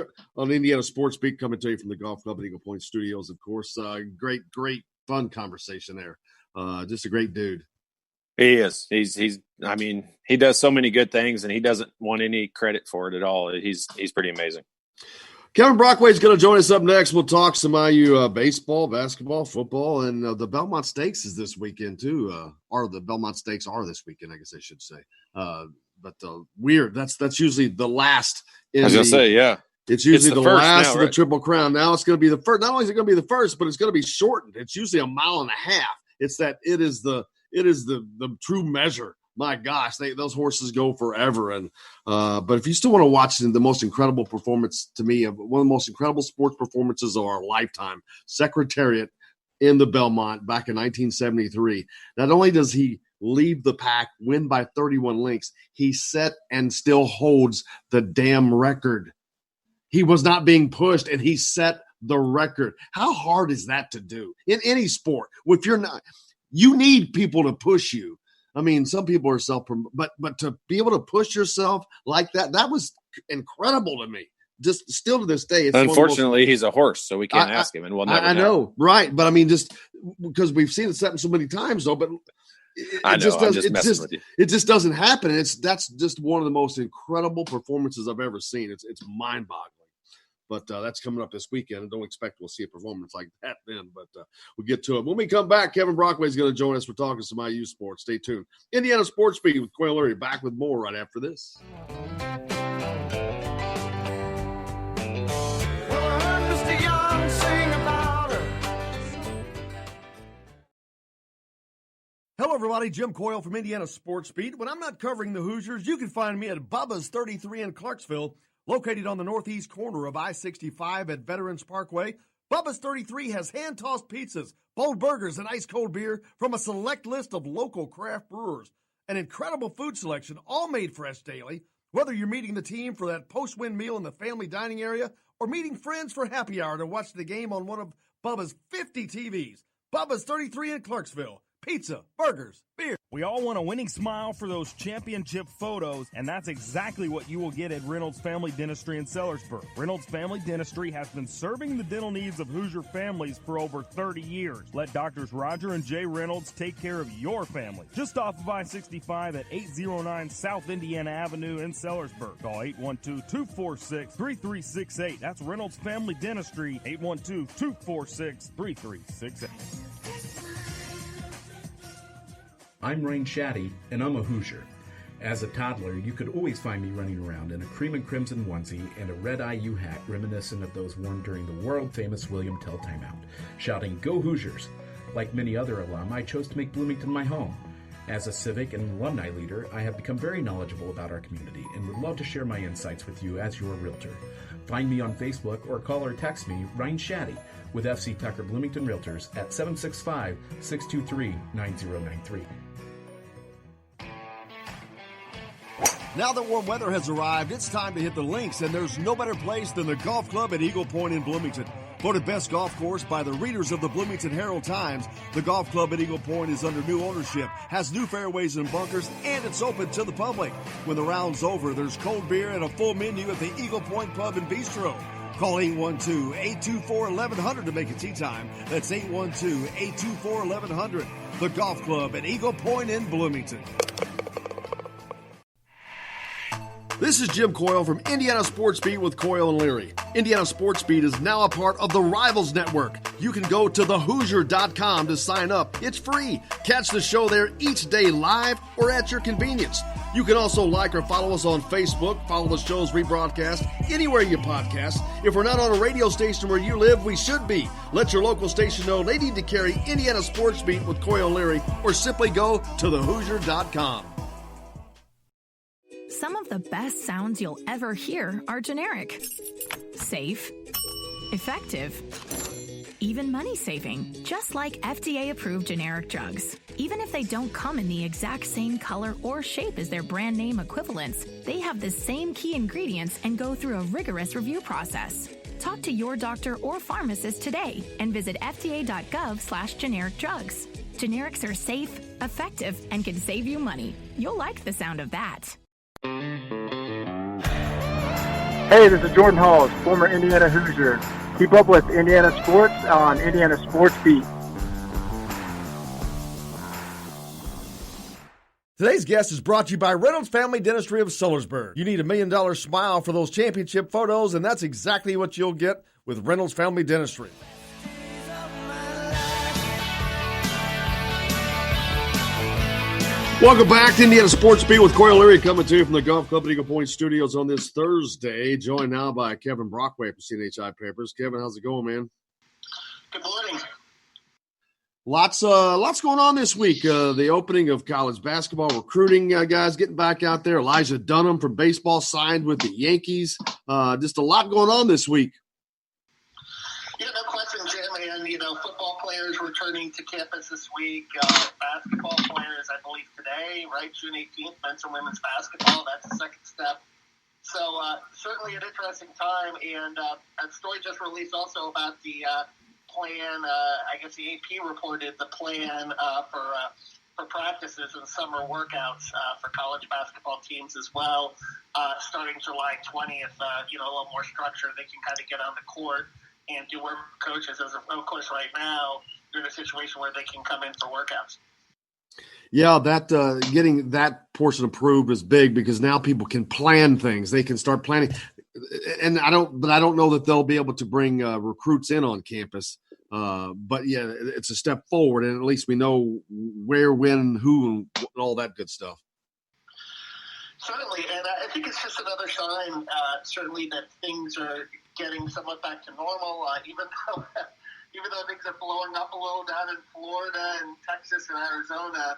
Indiana Sports Beat, coming to you from the Golf Club at Eagle Point Studios, of course. Great, fun conversation there. Just a great dude. He is. He's. I mean, he does so many good things, and he doesn't want any credit for it at all. He's pretty amazing. Kevin Brockway is going to join us up next. We'll talk some IU baseball, basketball, football, and the Belmont Stakes is this weekend too. Or the Belmont Stakes are this weekend, I guess I should say. But weird. That's usually the last. I was going to say, yeah. It's usually the last of the Triple Crown. Now it's going to be the first. Not only is it going to be the first, but it's going to be shortened. It's usually a mile and a half. It's that it is the true measure my gosh, those horses go forever. And but if you still want to watch the most incredible performance to me, one of the most incredible sports performances of our lifetime, Secretariat in the Belmont back in 1973. Not only does he lead the pack, win by 31 lengths, he set and still holds the damn record. He was not being pushed, and he set the record. How hard is that to do in any sport? If you're not, you need people to push you. I mean, some people are but to be able to push yourself like that was incredible to me. Just still to this day. It's unfortunately, he's a horse, so we can't ask him, and we'll never know. Right? But I mean, just because we've seen it happen so many times, though. But I'm just messing with you. It just doesn't happen. And that's just one of the most incredible performances I've ever seen. It's mind-boggling. But that's coming up this weekend, and don't expect we'll see a performance like that then. But we'll get to it. When we come back, Kevin Brockway is going to join us. We're talking some IU sports. Stay tuned. Indiana Sports Beat with Coyle Leary. Back with more right after this. Hello, everybody. Jim Coyle from Indiana Sports Beat. When I'm not covering the Hoosiers, you can find me at Bubba's 33 in Clarksville, located on the northeast corner of I-65 at Veterans Parkway. Bubba's 33 has hand-tossed pizzas, bold burgers, and ice-cold beer from a select list of local craft brewers. An incredible food selection, all made fresh daily. Whether you're meeting the team for that post-win meal in the family dining area or meeting friends for happy hour to watch the game on one of Bubba's 50 TVs. Bubba's 33 in Clarksville. Pizza, burgers, beer. We all want a winning smile for those championship photos, and that's exactly what you will get at Reynolds Family Dentistry in Sellersburg. Reynolds Family Dentistry has been serving the dental needs of Hoosier families for over 30 years. Let Doctors Roger and Jay Reynolds take care of your family. Just off of I-65 at 809 South Indiana Avenue in Sellersburg. Call 812-246-3368. That's Reynolds Family Dentistry, 812-246-3368. I'm Rain Shaddy, and I'm a Hoosier. As a toddler, you could always find me running around in a cream and crimson onesie and a red IU hat reminiscent of those worn during the world-famous William Tell timeout, shouting, "Go Hoosiers!" Like many other alum, I chose to make Bloomington my home. As a civic and alumni leader, I have become very knowledgeable about our community and would love to share my insights with you as your realtor. Find me on Facebook or call or text me, Ryan Shaddy, with FC Tucker Bloomington Realtors at 765-623-9093. Now that warm weather has arrived, it's time to hit the links, and there's no better place than the golf club at Eagle Point in Bloomington. Voted best golf course by the readers of the Bloomington Herald-Times, the golf club at Eagle Point is under new ownership, has new fairways and bunkers, and it's open to the public. When the round's over, there's cold beer and a full menu at the Eagle Point Pub and Bistro. Call 812-824-1100 to make a tee time. That's 812-824-1100. The golf club at Eagle Point in Bloomington. This is Jim Coyle from Indiana Sports Beat with Coyle and Leary. Indiana Sports Beat is now a part of the Rivals Network. You can go to thehoosier.com to sign up. It's free. Catch the show there each day live or at your convenience. You can also like or follow us on Facebook, follow the show's rebroadcast anywhere you podcast. If we're not on a radio station where you live, we should be. Let your local station know they need to carry Indiana Sports Beat with Coyle and Leary, or simply go to thehoosier.com. Some of the best sounds you'll ever hear are generic, safe, effective, even money-saving, just like FDA-approved generic drugs. Even if they don't come in the exact same color or shape as their brand name equivalents, they have the same key ingredients and go through a rigorous review process. Talk to your doctor or pharmacist today and visit fda.gov/generic drugs. Generics are safe, effective, and can save you money. You'll like the sound of that. Hey, this is Jordan Halls, former Indiana Hoosier. Keep up with Indiana sports on Indiana Sports Beat. Today's guest is brought to you by Reynolds Family Dentistry of Sellersburg. You need $1 million smile for those championship photos, and that's exactly what you'll get with Reynolds Family Dentistry. Welcome back to Indiana Sports Beat with Coyle Leary, coming to you from the Golf Club at Eagle Point Studios on this Thursday. Joined now by Kevin Brockway from CNHI Papers. Kevin, how's it going, man? Good morning. Lots going on this week. The opening of college basketball recruiting, guys getting back out there. Elijah Dunham from baseball signed with the Yankees. Just a lot going on this week. Yeah, no question, Jim. And, football players returning to campus this week. Basketball players, I believe, today, right? June 18th, men's and women's basketball. That's the second step. So certainly an interesting time. And a story just released also about the plan. I guess the AP reported the plan for practices and summer workouts for college basketball teams as well. Starting July 20th, a little more structure. They can kind of get on the court and do work with coaches. As of course, right now they're in a situation where they can come in for workouts. Yeah, that getting that portion approved is big because now people can plan things. They can start planning, and I don't know that they'll be able to bring recruits in on campus. But yeah, it's a step forward, and at least we know where, when, who, and all that good stuff. Certainly, and I think it's just another sign, certainly, that things are getting somewhat back to normal. Even though things are blowing up a little down in Florida and Texas and Arizona,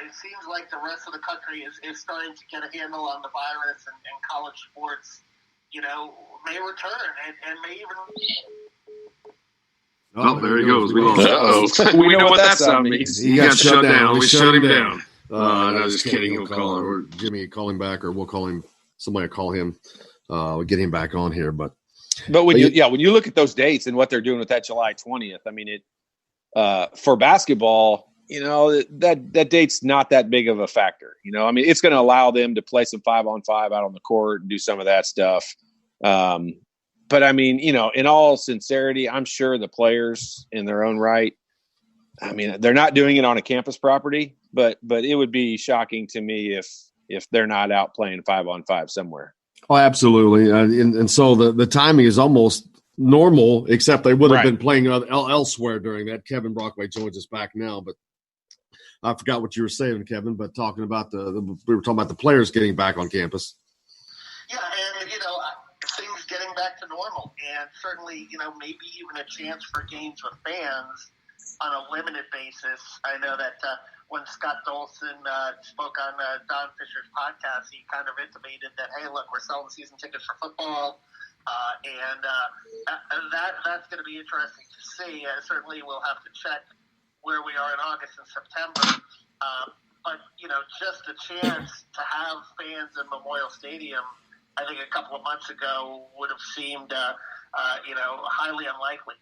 it seems like the rest of the country is starting to get a handle on the virus, and college sports, may return and may even. Oh, there he goes. We lost. We know what that sound means. He got shut down. We shut him down. No, just kidding. He'll call him, or Jimmy call him back, or we'll call him. Somebody will call him. We'll get him back on here. But when you look at those dates and what they're doing with that July 20th, I mean, for basketball, that date's not that big of a factor. I mean, it's going to allow them to play some 5-on-5 out on the court and do some of that stuff. But I mean, in all sincerity, I'm sure the players in their own right, I mean, they're not doing it on a campus property, but it would be shocking to me if they're not out playing 5-on-5 somewhere. Oh, absolutely. And so the timing is almost normal, except they would have been playing elsewhere during that. Kevin Brockway joins us back now, but I forgot what you were saying, Kevin, but talking about we were talking about the players getting back on campus. Yeah, and, things getting back to normal, and certainly, maybe even a chance for games with fans on a limited basis. I know that when Scott Dolson spoke on Don Fisher's podcast, he kind of intimated that, hey, look, we're selling season tickets for football, and that's going to be interesting to see. Certainly we'll have to check where we are in August and September, but, just a chance to have fans in Memorial Stadium, I think a couple of months ago would have seemed, highly unlikely.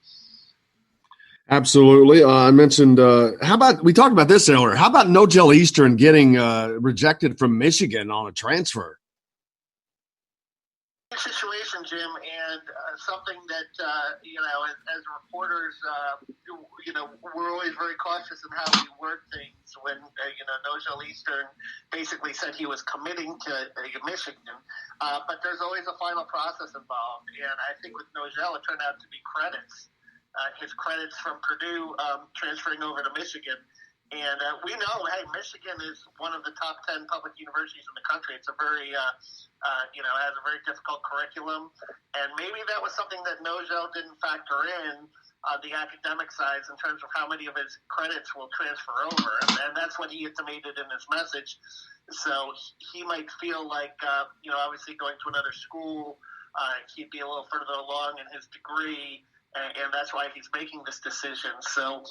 Absolutely. I mentioned, we talked about this earlier. How about Nojel Eastern getting rejected from Michigan on a transfer? Situation, Jim, and something that, as reporters, we're always very cautious in how we word things when, Nojel Eastern basically said he was committing to Michigan, but there's always a final process involved, and I think with Nojel, it turned out to be credits. His credits from Purdue transferring over to Michigan. And we know, hey, Michigan is one of the top 10 public universities in the country. It's a very, has a very difficult curriculum. And maybe that was something that Nojel didn't factor in the academic side in terms of how many of his credits will transfer over. And that's what he intimated in his message. So he might feel like, obviously going to another school, he'd be a little further along in his degree. And that's why he's making this decision. So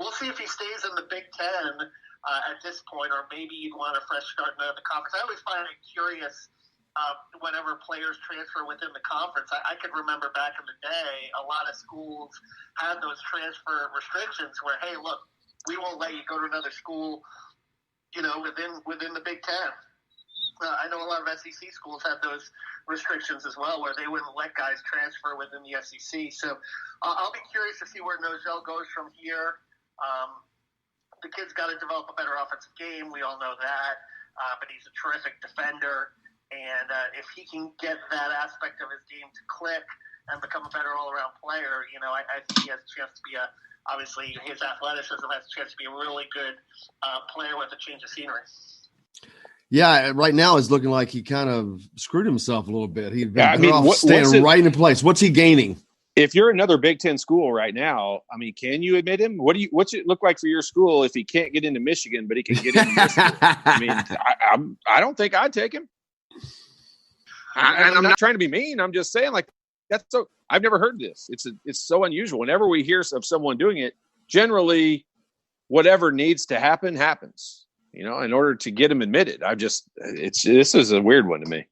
we'll see if he stays in the Big Ten at this point, or maybe he'd want a fresh start in the conference. I always find it curious whenever players transfer within the conference. I could remember back in the day, a lot of schools had those transfer restrictions where, hey, look, we won't let you go to another school, within the Big Ten. I know a lot of SEC schools had those restrictions as well, where they wouldn't let guys transfer within the SEC. So I'll be curious to see where Nojel goes from here. The kid's got to develop a better offensive game. We all know that. But he's a terrific defender. And if he can get that aspect of his game to click and become a better all-around player, I think he has a chance to be obviously his athleticism has a chance to be a really good player with a change of scenery. Yeah, right now it's looking like he kind of screwed himself a little bit. He'd been staying right in place. What's he gaining? if you're another Big Ten school right now, I mean, can you admit him? What's it look like for your school if he can't get into Michigan, but he can get into Michigan? I mean, I don't think I'd take him. I'm not trying to be mean. I'm just saying, like, that's so. I've never heard this. It's so unusual. Whenever we hear of someone doing it, generally, whatever needs to happen happens. You know, in order to get him admitted. This is a weird one to me.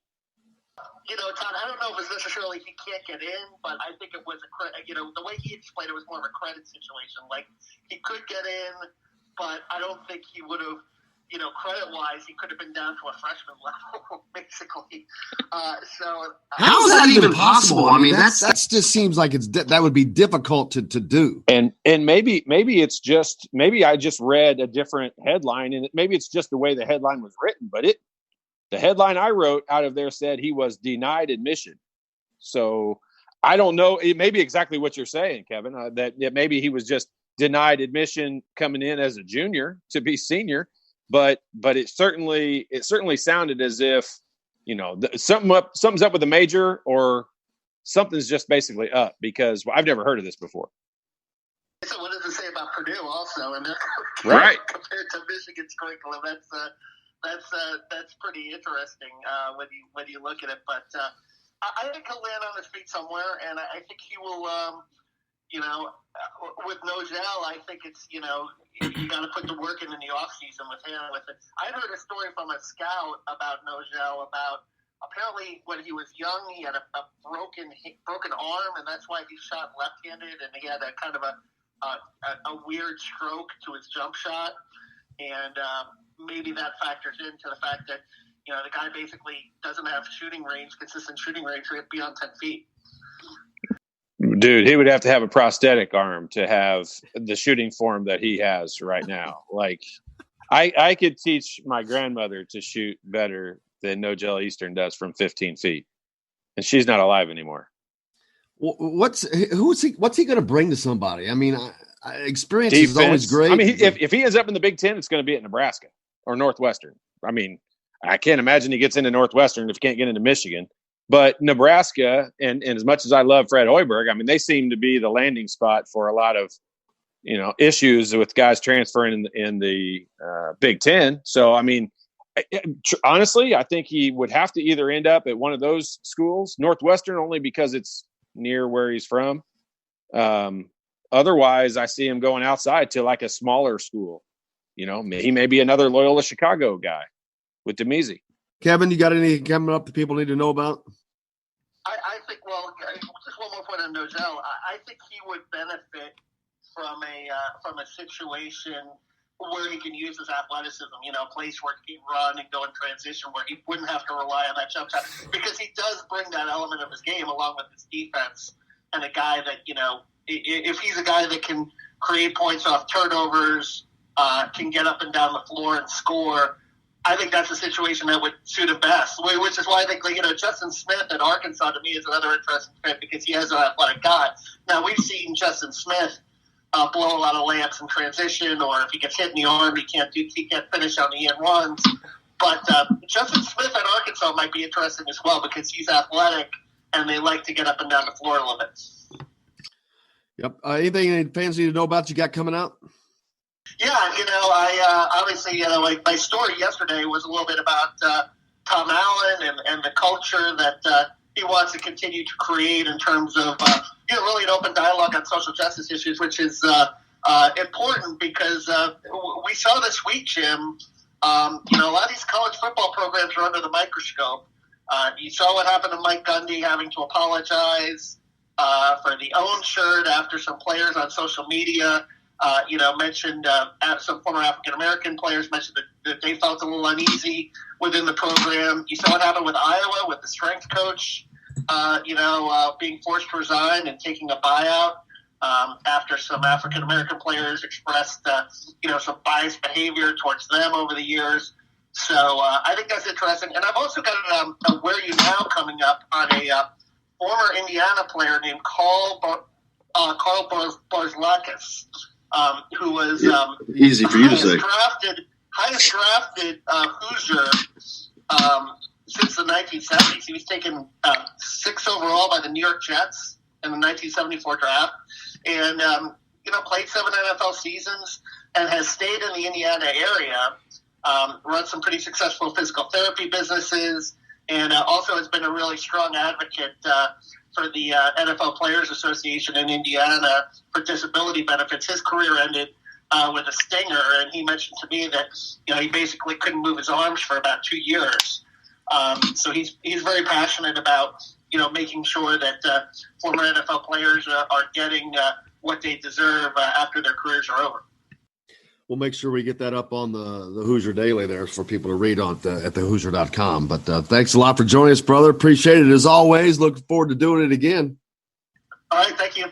You know, Todd, I don't know if it's necessarily he can't get in, but I think it was the way he explained it was more of a credit situation. Like, he could get in, but I don't think he would have, credit-wise, he could have been down to a freshman level, basically. How is that even possible? I mean, that's just seems like that would be difficult to do. And maybe it's just, maybe I just read a different headline, and maybe it's just the way the headline was written, but the headline I wrote out of there said he was denied admission. So I don't know. It may be exactly what you're saying, Kevin, that maybe he was just denied admission coming in as a junior to be senior. But it certainly sounded as if, something's up with the major, or something's just basically up, because I've never heard of this before. So what does it say about Purdue also? And right. Compared to Michigan's curriculum, that's pretty interesting when you look at it. But I think he'll land on his feet somewhere, and I think he will. With Nojal, I think it's you got to put the work in the off season with him. I heard a story from a scout about Nojal about apparently when he was young he had a broken arm, and that's why he shot left-handed, and he had a kind of a weird stroke to his jump shot, and maybe that factors into the fact that the guy basically doesn't have consistent shooting range beyond 10 feet. Dude, he would have to have a prosthetic arm to have the shooting form that he has right now. Like, I could teach my grandmother to shoot better than Nojal Eastern does from 15 feet, and she's not alive anymore. What's he going to bring to somebody? I mean, experience is always great. I mean, if he ends up in the Big Ten, it's going to be at Nebraska or Northwestern. I mean, I can't imagine he gets into Northwestern if he can't get into Michigan. But Nebraska, and as much as I love Fred Hoiberg, I mean, they seem to be the landing spot for a lot of, issues with guys transferring in the Big Ten. So, I mean, honestly, I think he would have to either end up at one of those schools, Northwestern, only because it's near where he's from. Otherwise, I see him going outside to like a smaller school. He may be another Loyola Chicago guy with Demezi. Kevin, you got anything coming up that people need to know about? I think, just one more point on Nojal. I think he would benefit from a situation where he can use his athleticism, a place where he can run and go in transition, where he wouldn't have to rely on that jump shot, because he does bring that element of his game along with his defense, and a guy that, if he's a guy that can create points off turnovers, can get up and down the floor and score, I think that's a situation that would suit him best, which is why I think, Justin Smith at Arkansas to me is another interesting fit, because he has an athletic guy. Now, we've seen Justin Smith blow a lot of layups in transition, or if he gets hit in the arm, he can't finish on the N1s. But Justin Smith at Arkansas might be interesting as well, because he's athletic and they like to get up and down the floor a little bit. Yep. Anything fans need to know about you got coming out? Yeah, I obviously, my story yesterday was a little bit about Tom Allen and the culture that he wants to continue to create in terms of, really an open dialogue on social justice issues, which is important because we saw this week, Jim, a lot of these college football programs are under the microscope. You saw what happened to Mike Gundy having to apologize for the own shirt after some players on social media mentioned some former African-American players mentioned that they felt a little uneasy within the program. You saw what happened with Iowa with the strength coach, being forced to resign and taking a buyout after some African-American players expressed, some biased behavior towards them over the years. So I think that's interesting. And I've also got a Where You Now coming up on a former Indiana player named Carl Barzlakis. Who was easy for you to say. Highest drafted Hoosier since the 1970s. He was taken 6th overall by the New York Jets in the 1974 draft, and played 7 NFL seasons and has stayed in the Indiana area. Run some pretty successful physical therapy businesses, and also has been a really strong advocate for the NFL Players Association in Indiana for disability benefits. His career ended with a stinger, and he mentioned to me that he basically couldn't move his arms for about 2 years. So he's very passionate about making sure that former NFL players are getting what they deserve after their careers are over. We'll make sure we get that up on the Hoosier Daily there for people to read on at thehoosier.com. But thanks a lot for joining us, brother. Appreciate it as always. Looking forward to doing it again. All right, thank you.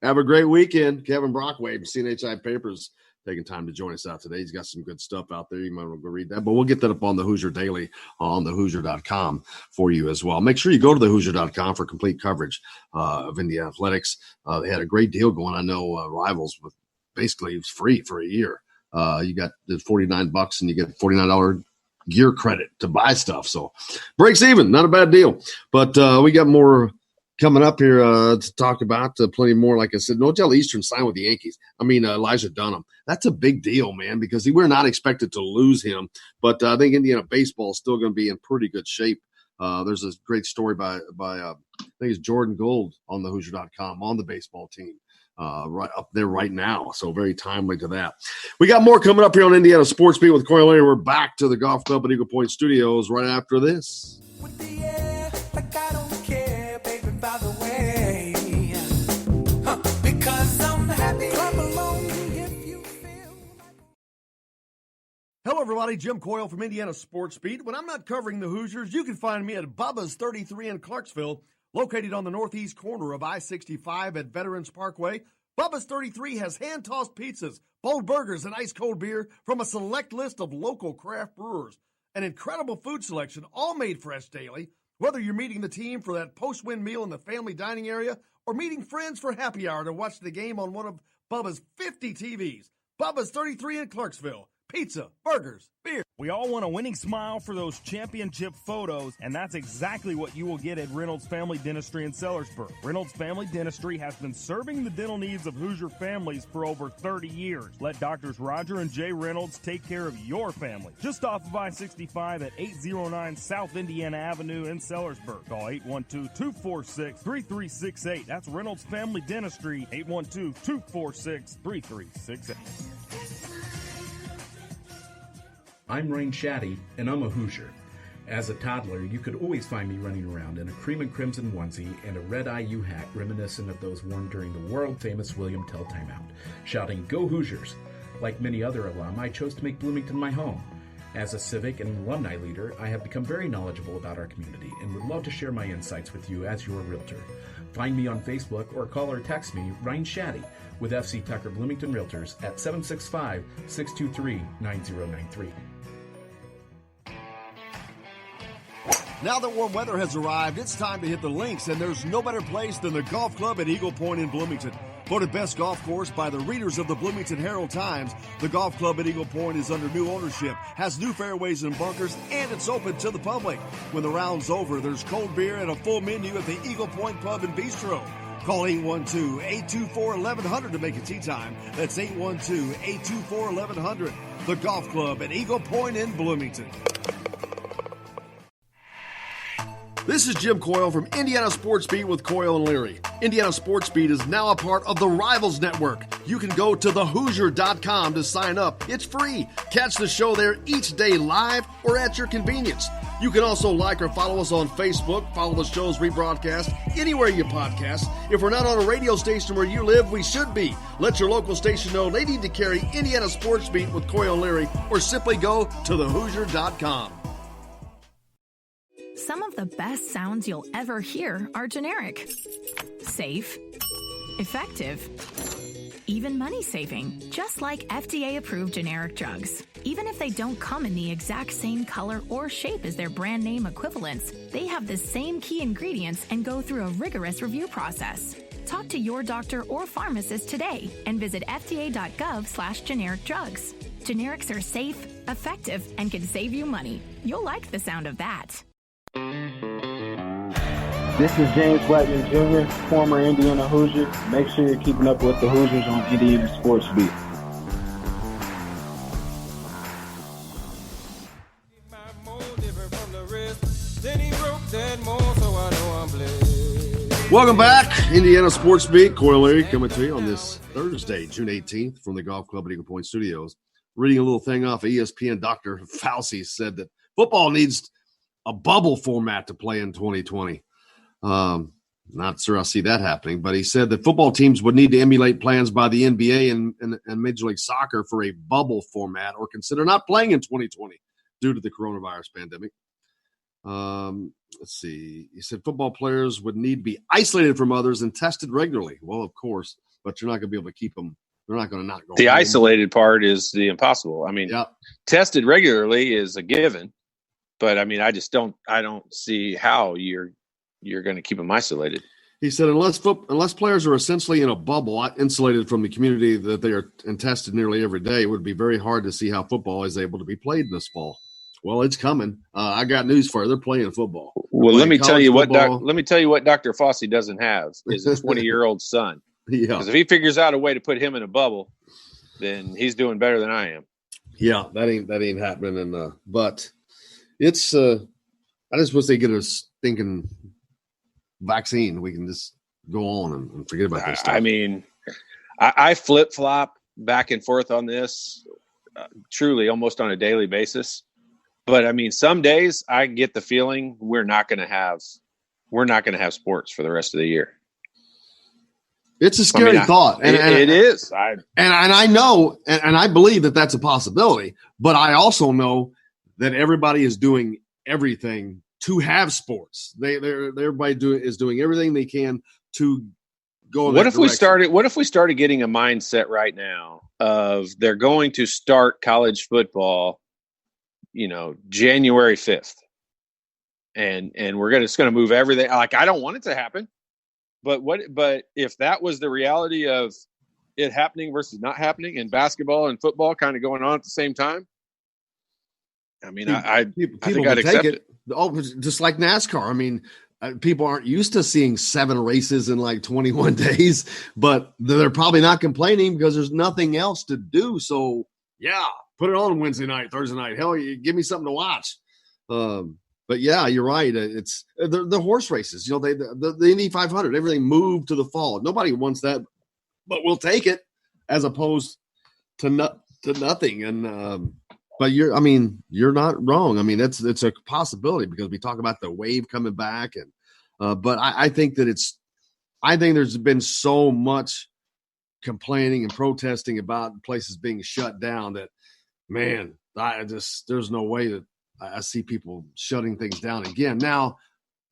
Have a great weekend. Kevin Brockway from CNHI Papers taking time to join us out today. He's got some good stuff out there. You might want to go read that. But we'll get that up on the Hoosier Daily on thehoosier.com for you as well. Make sure you go to thehoosier.com for complete coverage of Indiana athletics. They had a great deal going. I know Rivals with basically it was free for a year. You got the $49 and you get $49 gear credit to buy stuff. So breaks even, not a bad deal. But we got more coming up here to talk about, plenty more. Like I said, Nojel Eastern signed with the Yankees. Elijah Dunham. That's a big deal, man, because we're not expected to lose him. But I think Indiana baseball is still going to be in pretty good shape. There's a great story by I think it's Jordan Gold on thehoosier.com on the baseball team. Right up there right now. So very timely to that. We got more coming up here on Indiana Sports Beat with Coyle Leary. We're back to the Golf Club at Eagle Point Studios right after this. With the air, like I don't care, baby, by the way. Because I'm happy, clap along if you feel like... Hello, everybody. Jim Coyle from Indiana Sports Beat. When I'm not covering the Hoosiers, you can find me at Bubba's 33 in Clarksville, located on the northeast corner of I-65 at Veterans Parkway. Bubba's 33 has hand-tossed pizzas, bold burgers, and ice-cold beer from a select list of local craft brewers. An incredible food selection, all made fresh daily. Whether you're meeting the team for that post-win meal in the family dining area or meeting friends for happy hour to watch the game on one of Bubba's 50 TVs. Bubba's 33 in Clarksville. Pizza, burgers, beer. We all want a winning smile for those championship photos, and that's exactly what you will get at Reynolds Family Dentistry in Sellersburg. Reynolds Family Dentistry has been serving the dental needs of Hoosier families for over 30 years. Let Doctors Roger and Jay Reynolds take care of your family. Just off of I-65 at 809 South Indiana Avenue in Sellersburg. Call 812-246-3368. That's Reynolds Family Dentistry, 812-246-3368. I'm Rain Shaddy, and I'm a Hoosier. As a toddler, you could always find me running around in a cream and crimson onesie and a red IU hat reminiscent of those worn during the world-famous William Tell timeout, shouting, "Go Hoosiers!" Like many other alum, I chose to make Bloomington my home. As a civic and alumni leader, I have become very knowledgeable about our community and would love to share my insights with you as your realtor. Find me on Facebook or call or text me, Ryan Shaddy, with FC Tucker Bloomington Realtors at 765-623-9093. Now that warm weather has arrived, it's time to hit the links, and there's no better place than the Golf Club at Eagle Point in Bloomington. Voted best golf course by the readers of the Bloomington Herald-Times, the Golf Club at Eagle Point is under new ownership, has new fairways and bunkers, and it's open to the public. When the round's over, there's cold beer and a full menu at the Eagle Point Pub and Bistro. Call 812-824-1100 to make a tee time. That's 812-824-1100. The Golf Club at Eagle Point in Bloomington. This is Jim Coyle from Indiana Sports Beat with Coyle and Leary. Indiana Sports Beat is now a part of the Rivals Network. You can go to thehoosier.com to sign up. It's free. Catch the show there each day live or at your convenience. You can also like or follow us on Facebook, follow the show's rebroadcast anywhere you podcast. If we're not on a radio station where you live, we should be. Let your local station know they need to carry Indiana Sports Beat with Coyle and Leary, or simply go to thehoosier.com. Some of the best sounds you'll ever hear are generic, safe, effective, even money-saving, just like FDA-approved generic drugs. Even if they don't come in the exact same color or shape as their brand name equivalents, they have the same key ingredients and go through a rigorous review process. Talk to your doctor or pharmacist today and visit fda.gov/generic drugs. Generics are safe, effective, and can save you money. You'll like the sound of that. This is James Blackman Jr., former Indiana Hoosier. Make sure you're keeping up with the Hoosiers on Indiana Sports Beat. Welcome back, Indiana Sports Beat. Corey Leary coming to you on this Thursday, June 18th, from the Golf Club at Eagle Point Studios. Reading a little thing off of ESPN, Dr. Fauci said that football needs a bubble format to play in 2020. Not sure I see that happening, but he said that football teams would need to emulate plans by the NBA and Major League Soccer for a bubble format or consider not playing in 2020 due to the coronavirus pandemic. Let's see. He said football players would need to be isolated from others and tested regularly. Well, of course, but you're not going to be able to keep them. They're not going to not go. The isolated part is the impossible. I mean, tested regularly is a given, but I mean, I don't see how you're going to keep them isolated. He said unless players are essentially in a bubble, insulated from the community that they are and tested nearly every day, it would be very hard to see how football is able to be played this fall. Well, it's coming. I got news for you. They're playing football. Well, let me tell you what Dr. Fauci doesn't have is a 20-year-old son. Yeah. Because if he figures out a way to put him in a bubble, then he's doing better than I am. Yeah, that ain't happening. And but it's I just wish they get a stinking vaccine. We can just go on and forget about this stuff. I mean, I flip flop back and forth on this, truly almost on a daily basis. But I mean, some days I get the feeling we're not going to have sports for the rest of the year. It's a scary thought, and it is. I know, and I believe that that's a possibility. But I also know that everybody is doing everything to have sports. Everybody is doing everything they can to go. What if we started getting a mindset right now of they're going to start college football, January 5th, and we're just going to move everything. Like, I don't want it to happen, but if that was the reality of it happening versus not happening, and basketball and football kind of going on at the same time, I mean, I think I'd accept it. Oh, just like NASCAR. I mean, people aren't used to seeing 7 races in like 21 days, but they're probably not complaining because there's nothing else to do. So yeah, put it on Wednesday night, Thursday night. Hell, give me something to watch. But yeah, you're right. It's the horse races. The Indy 500. Everything moved to the fall. Nobody wants that, but we'll take it as opposed to nothing. And but you're not wrong. I mean, it's a possibility because we talk about the wave coming back, and but I think there's been so much complaining and protesting about places being shut down that, man, there's no way that I see people shutting things down again. Now,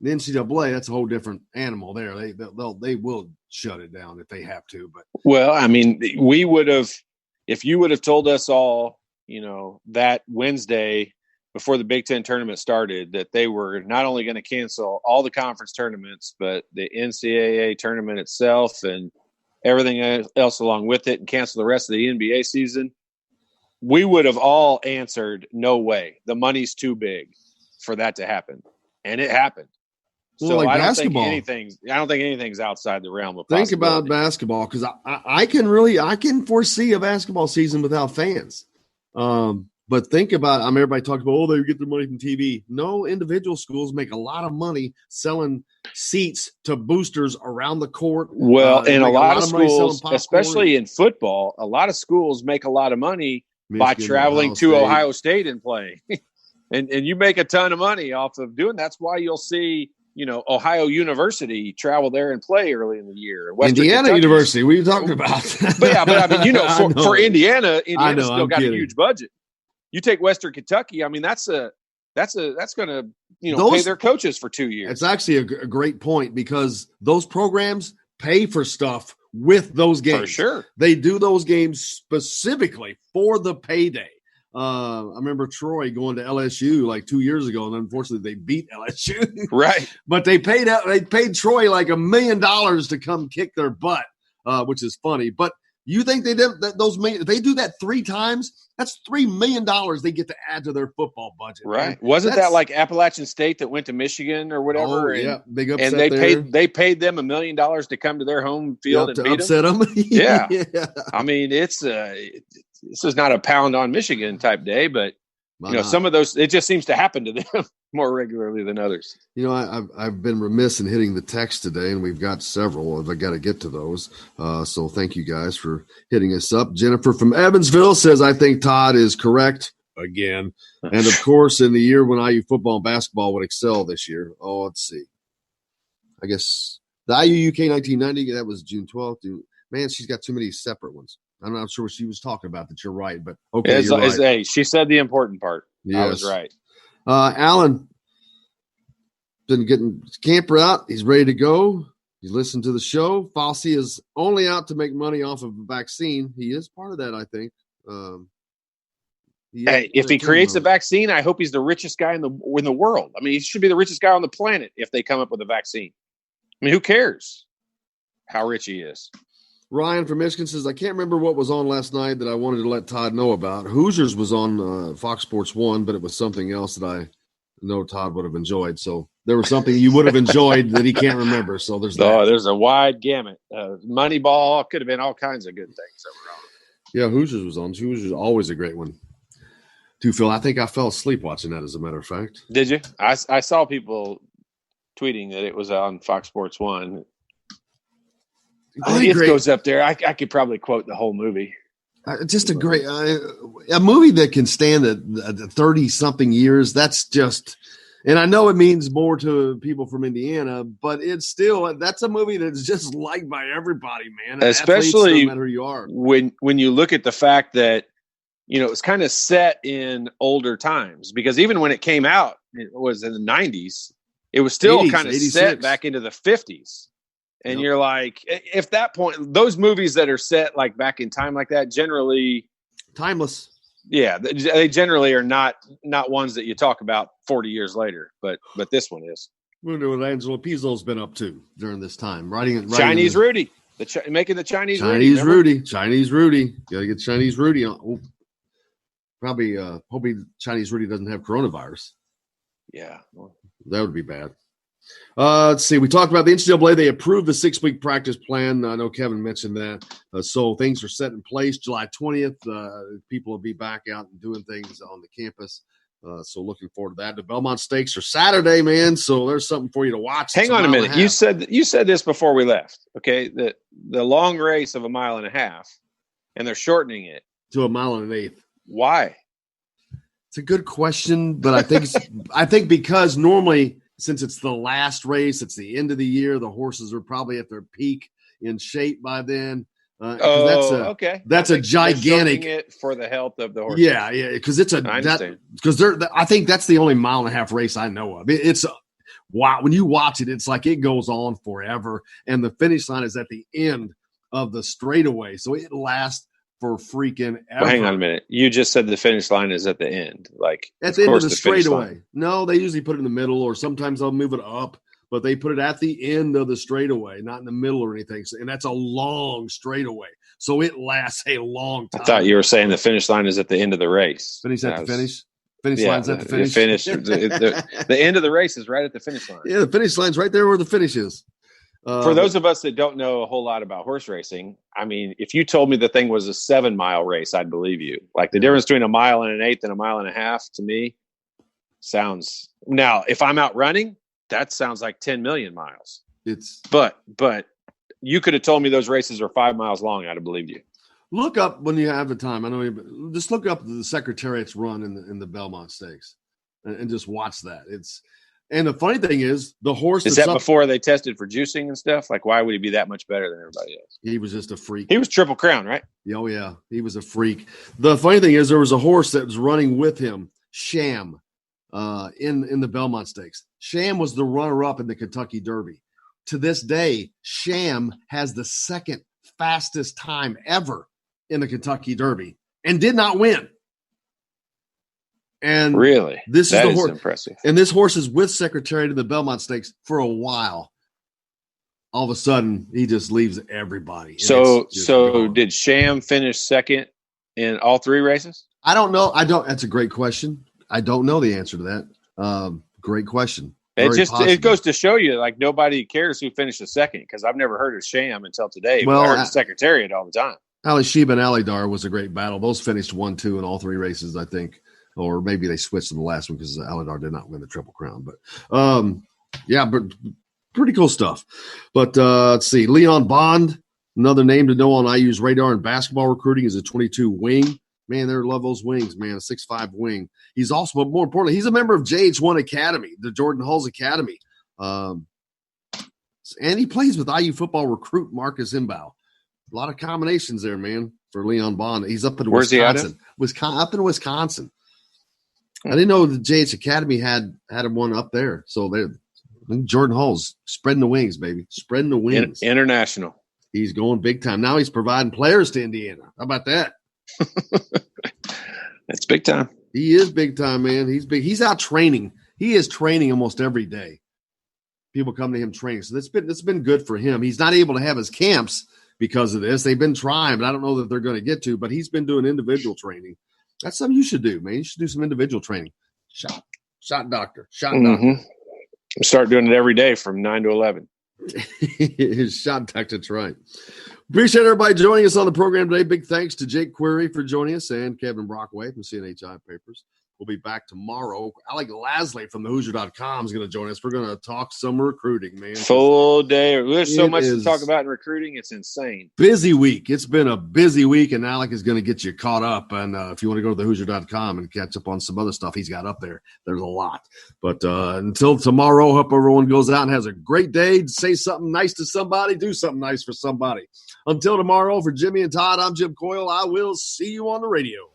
the NCAA, that's a whole different animal there. They will shut it down if they have to. But well, I mean, we would have, if you would have told us all, that Wednesday before the Big Ten tournament started, that they were not only going to cancel all the conference tournaments, but the NCAA tournament itself and everything else along with it, and cancel the rest of the NBA season, we would have all answered, no way. The money's too big for that to happen. And it happened. Well, so like I don't basketball. think anything's outside the realm of Think about basketball, because I can foresee a basketball season without fans. But think about, everybody talks about, they get their money from TV. No, individual schools make a lot of money selling seats to boosters around the court. Well, and a lot of schools, especially in football, a lot of schools make a lot of money by traveling to Ohio State and playing. and you make a ton of money off of doing. That's why you'll see, Ohio University travel there and play early in the year. Indiana University, what are you talking about? but I mean, for Indiana's still got a huge budget. You take Western Kentucky. I mean, that's going to pay their coaches for 2 years. It's actually a great point, because those programs pay for stuff with those games. For sure, they do those games specifically for the payday. I remember Troy going to LSU like 2 years ago, and unfortunately they beat LSU. Right, but they paid Troy like $1 million to come kick their butt, which is funny. But You think they did those million? If they do that 3 times, that's $3 million they get to add to their football budget. Right? Man. Wasn't that like Appalachian State that went to Michigan or whatever? Oh, yeah, big upset. And they paid them $1 million to come to their home field and beat upset them. Yeah. I mean, this is not a pound on Michigan type day, but some of those, it just seems to happen to them more regularly than others. I've been remiss in hitting the text today, and we've got several. I've got to get to those. So thank you guys for hitting us up. Jennifer from Evansville says, I think Todd is correct again. And of course, in the year when IU football and basketball would excel this year. Oh, let's see. I guess the IU UK 1990, that was June 12th. Man, she's got too many separate ones. I'm not sure what she was talking about, that you're right, but okay. You're right. Hey, she said the important part. Yes. I was right. Alan been getting camper out. He's ready to go. He's listened to the show. Fauci is only out to make money off of a vaccine. He is part of that, I think. If he creates a vaccine, I hope he's the richest guy in the world. I mean, he should be the richest guy on the planet if they come up with a vaccine. I mean, who cares how rich he is? Ryan from Michigan says, I can't remember what was on last night that I wanted to let Todd know about. Hoosiers was on Fox Sports 1, but it was something else that I know Todd would have enjoyed. So there was something you would have enjoyed that he can't remember. So there's that. Oh, there's a wide gamut. Moneyball, could have been all kinds of good things that were on. Yeah, Hoosiers was on. Hoosiers is always a great one. Too, Phil, I think I fell asleep watching that, as a matter of fact. Did you? I saw people tweeting that it was on Fox Sports 1. It goes up there. I could probably quote the whole movie. Just a great a movie that can stand the 30-something years. That's just, and I know it means more to people from Indiana, but it's still, that's a movie that's just liked by everybody, man. Especially no matter who you are. When you look at the fact that it's kind of set in older times, because even when it came out, it was in the 90s. It was still kind of set back into the 50s. And you're like, if that point, those movies that are set like back in time like that, generally timeless. Yeah, they generally are not ones that you talk about 40 years later. But this one is. I wonder what Angelo Pizzo's been up to during this time. Writing Chinese Rudy, making the Chinese Rudy. Chinese Rudy. Got to get Chinese Rudy on. Oh, probably hoping Chinese Rudy doesn't have coronavirus. Yeah, that would be bad. Let's see. We talked about the NCAA. They approved the 6-week practice plan. I know Kevin mentioned that. So things are set in place. July 20th, people will be back out and doing things on the campus. So looking forward to that. The Belmont Stakes are Saturday, man. So there's something for you to watch. Hang on a minute. You said this before we left. Okay, the long race of 1.5 miles, and they're shortening it to 1 1/8 miles. Why? It's a good question, but I think because normally, since it's the last race, it's the end of the year, the horses are probably at their peak in shape by then. Okay. That's a gigantic it for the health of the horses. Yeah, because it's I think that's the only 1.5 mile race I know of. It's wow. When you watch it, it's like it goes on forever, and the finish line is at the end of the straightaway, so it lasts for freaking ever. Well, hang on a minute. You just said the finish line is at the end. Like at the end of the straightaway. No, they usually put it in the middle, or sometimes they'll move it up, but they put it at the end of the straightaway, not in the middle or anything. And that's a long straightaway. So it lasts a long time. I thought you were saying the finish line is at the end of the race. Finish line's at the finish. The end of the race is right at the finish line. Yeah, the finish line's right there where the finish is. For those of us that don't know a whole lot about horse racing, I mean, if you told me the thing was a 7-mile race, I'd believe you. Like the difference between 1 1/8 miles and 1.5 miles to me sounds. Now, if I'm out running, that sounds like 10 million miles. But you could have told me those races are 5 miles long. I'd have believed you. Look up when you have the time. I know. Just look up the Secretariat's run in the Belmont Stakes, and just watch that. And the funny thing is, the horse is that before they tested for juicing and stuff. Like, why would he be that much better than everybody else? He was just a freak. He was Triple Crown, right? Oh yeah, he was a freak. The funny thing is, there was a horse that was running with him, Sham, in the Belmont Stakes. Sham was the runner-up in the Kentucky Derby. To this day, Sham has the second fastest time ever in the Kentucky Derby and did not win. And really, this is the horse. Impressive. And this horse is with Secretariat in the Belmont Stakes for a while all of a sudden he just leaves everybody. So did Sham finish second in all 3 races? I don't know. That's a great question. I don't know the answer to that. Great question. It goes to show you, like, nobody cares who finished second, because I've never heard of Sham until today. Well, I heard the Secretariat all the time. Ali Sheba and Alidar was a great battle. Those finished 1-2 in all 3 races, I think. Or maybe they switched to the last one because Alidar did not win the Triple Crown. But, but pretty cool stuff. But let's see. Leon Bond, another name to know on IU's radar in basketball recruiting, is a 22 wing. Man, they love those wings, man, a 6'5" wing. He's also, but more importantly, he's a member of JH1 Academy, the Jordan Hulls Academy. And he plays with IU football recruit Marcus Imbow. A lot of combinations there, man, for Leon Bond. He's up in Wisconsin. Up in Wisconsin. I didn't know the JH Academy had one up there. So Jordan Hulls spreading the wings, baby. Spreading the wings. International. He's going big time. Now he's providing players to Indiana. How about that? That's big time. He is big time, man. He's big. He's out training. He is training almost every day. People come to him training. So it's been good for him. He's not able to have his camps because of this. They've been trying, but I don't know that they're going to get to. But he's been doing individual training. That's something you should do, man. You should do some individual training. Shot doctor. Doctor. Start doing it every day from 9 to 11. Shot doctor, that's right. Appreciate everybody joining us on the program today. Big thanks to Jake Query for joining us and Kevin Brockway from CNHI Papers. We'll be back tomorrow. Alec Lasley from thehoosier.com is going to join us. We're going to talk some recruiting, man. Full day. There's so much to talk about in recruiting. It's insane. Busy week. It's been a busy week, and Alec is going to get you caught up. And if you want to go to thehoosier.com and catch up on some other stuff he's got up there, there's a lot. But until tomorrow, hope everyone goes out and has a great day. Say something nice to somebody. Do something nice for somebody. Until tomorrow, for Jimmy and Todd, I'm Jim Coyle. I will see you on the radio.